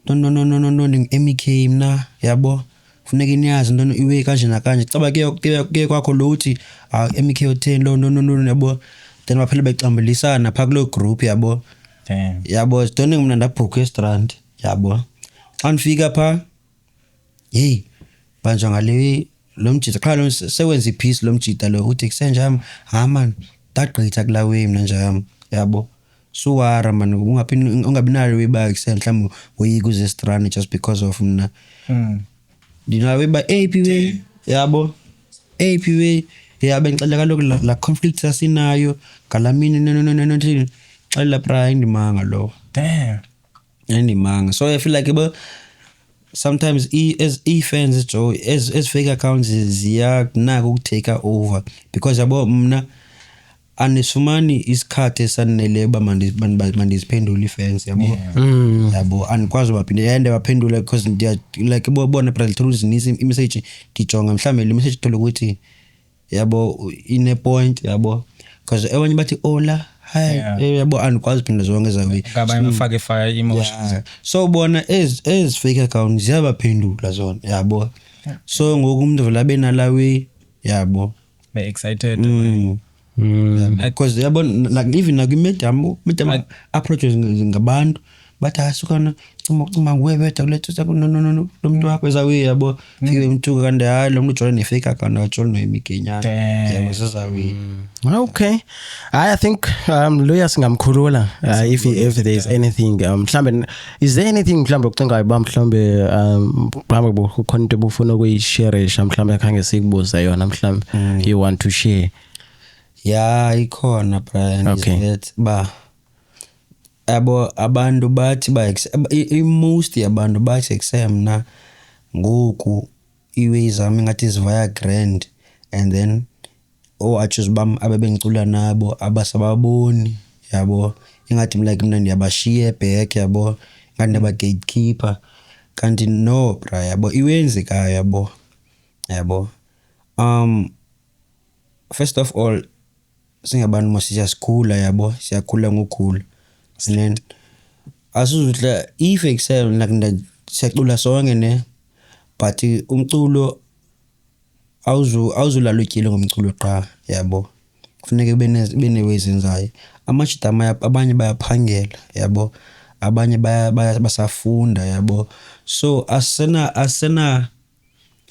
no ning MK mna yabo funeka niyazi into iwe kanje nakanje caba ke kwakho lo uthi MK o10 lo no yabo then baphela becambulisana pha kulo group yabo yabo sidone mina ndabhook restaurant yabo xa nifika pha hey banjwa ngale lo mjita qha lo sewenza ipiece lo mjita lo uthi kusenjam man dagqitha kulawe mina njam yabo suwara man ungabinalo weba mhlawumbe uyika uze restaurant just because of mina dinawe ba APW yabo APW yabe ngixela kaloku la conflict asinayo galamini no xela pra indimanga lo damn indimanga so I feel like sometimes as fans Joe as fake accounts ziya nako ukutake over because yabo mna anisumani isikhathi esaneleba mandiziphendula fans yabo yabo anikwazi baphinde yende baphendula because like bona pra truth nisi message dijonga mhlambe le message thola ukuthi yabo ine point yabo because abanye bathi ola hi yabo anikwazi phinda zonke zawe ngabanye bafake fire emotions so bona as fake accounts ziyabaphendula zona yabo so ngoku umuntu vela benalawe yabo be excited because yabo like even like medam approaches ngabantu bathi asukana cuma webetha kuletha no lo muntu wakho ezawe yabo fike umthuka kanti hayi lo muntu ujona ne fake account akajona no imigenyana yabo sezawe okay I think Luya singamkhulula if there is anything mhlambe is there anything mhlambe ucinga ba mhlambe mhlambe bukhona bufuna ukuyishare mhlambe khange sikubuza yona mhlambe you want to share yeah ikhona Brian okay. Ba abantu bathi ba most yabantu bathi examna ngoku iwe zami ngathi zivaya grand and then achos bam abebengicula nabo abasababoni yabo ingathi like mina ndiyabashiya back yabo ngathi ndaba gatekeeper kanti no bra yabo iwenzeka yabo first of all singabantu masiyakhula yabo siyakhula ngokhulu and then asuzudla if excel like siyacula sonke ne but umculo awuzulalutyile ngomculo qha yabo kufuneka bene ways enzayo amajita abanye bayaphangela yabo abanye basafunda yabo so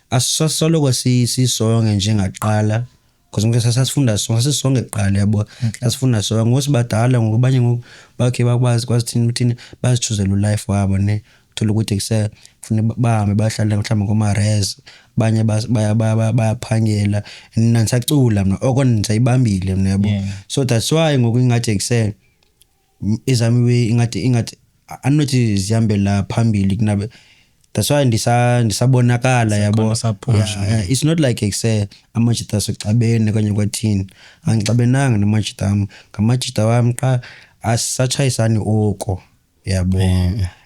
asasolo sisonke njengaqala because ngeke sasifunda sonke kuqala yabo sasifunda sonke ngosibadala ngokubanye bakhe bakwazi thina bazijuzela ulife wabo ne thola ukuthi kuse fune bahambe bahlala mhlawumbe ngoma-res abanye bayaphangela nina nisacula mna okona nisayibambile mna yabo so that's why ngoku ingathi kuse izami ingathi anothi zihambela phambili kunabe that's why ndisabonakala yabo it's not like kuse amajita asecabene kanye kwathini angixabenanga namajita am ngamajita wami qa asachayisani oko yabo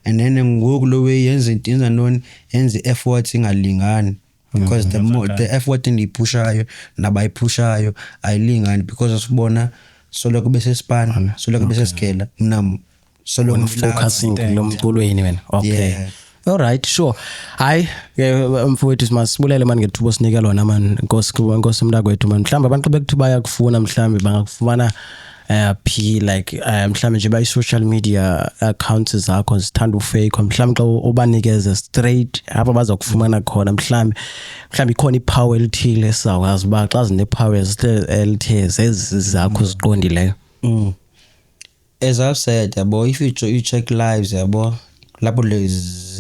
and then ngoku lo way yenza noni yenza effort ingalingani because the effort endiphushayo nabayiphushayo ayilingani because asibona solo kube sespan solo kube sesikela mina solo focusing lo mculweni wena okay all right sure hayi mfowethu simasibulele manje ngethubo sinika lona man Nkosi mntakwethu man mhlawumbe abantu bekuthiba yakufuna mhlawumbe bangakufumana p like mhlawumbe nje by social media accounts zakho zithanda ufake mhlawumbe xa ubanikeze straight apha bazakufumana khona mhlawumbe ikhona ipower elithile esizakwazi uba xa zine power elithe zakho ziqondileyo as I've said yabo if you check lives yabo lapho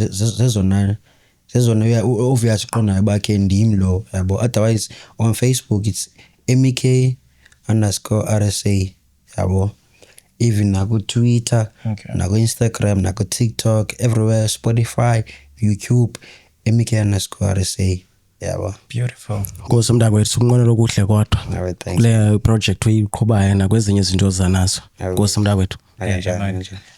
zezona obvious qona bakhe ndim lo yabo otherwise on Facebook it's MEK_RSA yabo even naku Twitter naku Instagram naku TikTok everywhere Spotify YouTube MEK_RSA yabo beautiful Nkosi mntakwethu ukunqonela okuhle kodwa kule project uyiqhubayo nakwezinye izinto zanazo Nkosi mntakwethu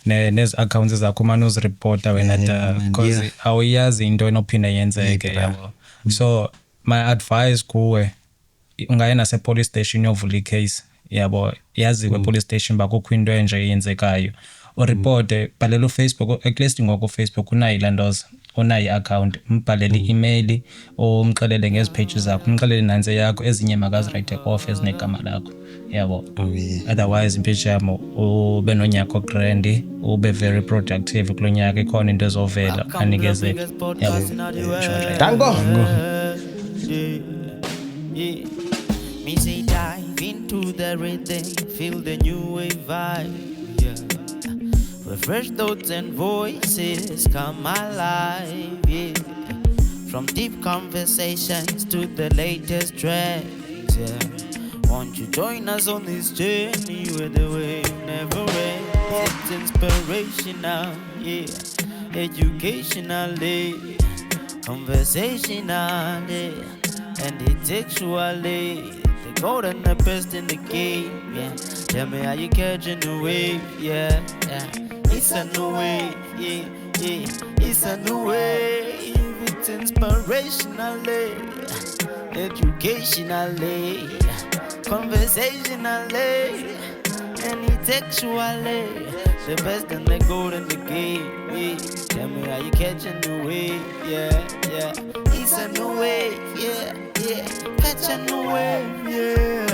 nezi accounts zakho manje uzireporta wena because awuyazi into enophinda yenzeke yabo so my advice kuwe ungayena se police station yovula icase yabo yazi kwe police station bakukho into enje yenzekayo o report bhalela uFacebook at least ngoko Facebook unayi landoza unayi account mbhalele email umxelele ngezi pages zakho umxelele nanze yakho ezinye makazi write off ezinegama lakho yabo otherwise impage yamo ube nonyaka grand ube very productive kulonyaka ikhona into ezovela anikeze yabo danko Me say dive into the rhythm, feel the new wave vibe, yeah. Where fresh thoughts and voices come alive, yeah. From deep conversations to the latest trends, yeah. Won't you join us on this journey where the wave never ends? It's inspirational, yeah. Educational, conversational, yeah. And intellectually. The gold and the best in the game, yeah. Tell me how you catching the wave, yeah, yeah. It's a new wave, yeah, yeah. It's a new wave. It's inspirationally, educationally, conversationally, and intellectually. The best and the gold in the game, yeah. Tell me how you catching the wave, yeah, yeah. It's a new wave, yeah, yeah. Catch a new wave, yeah.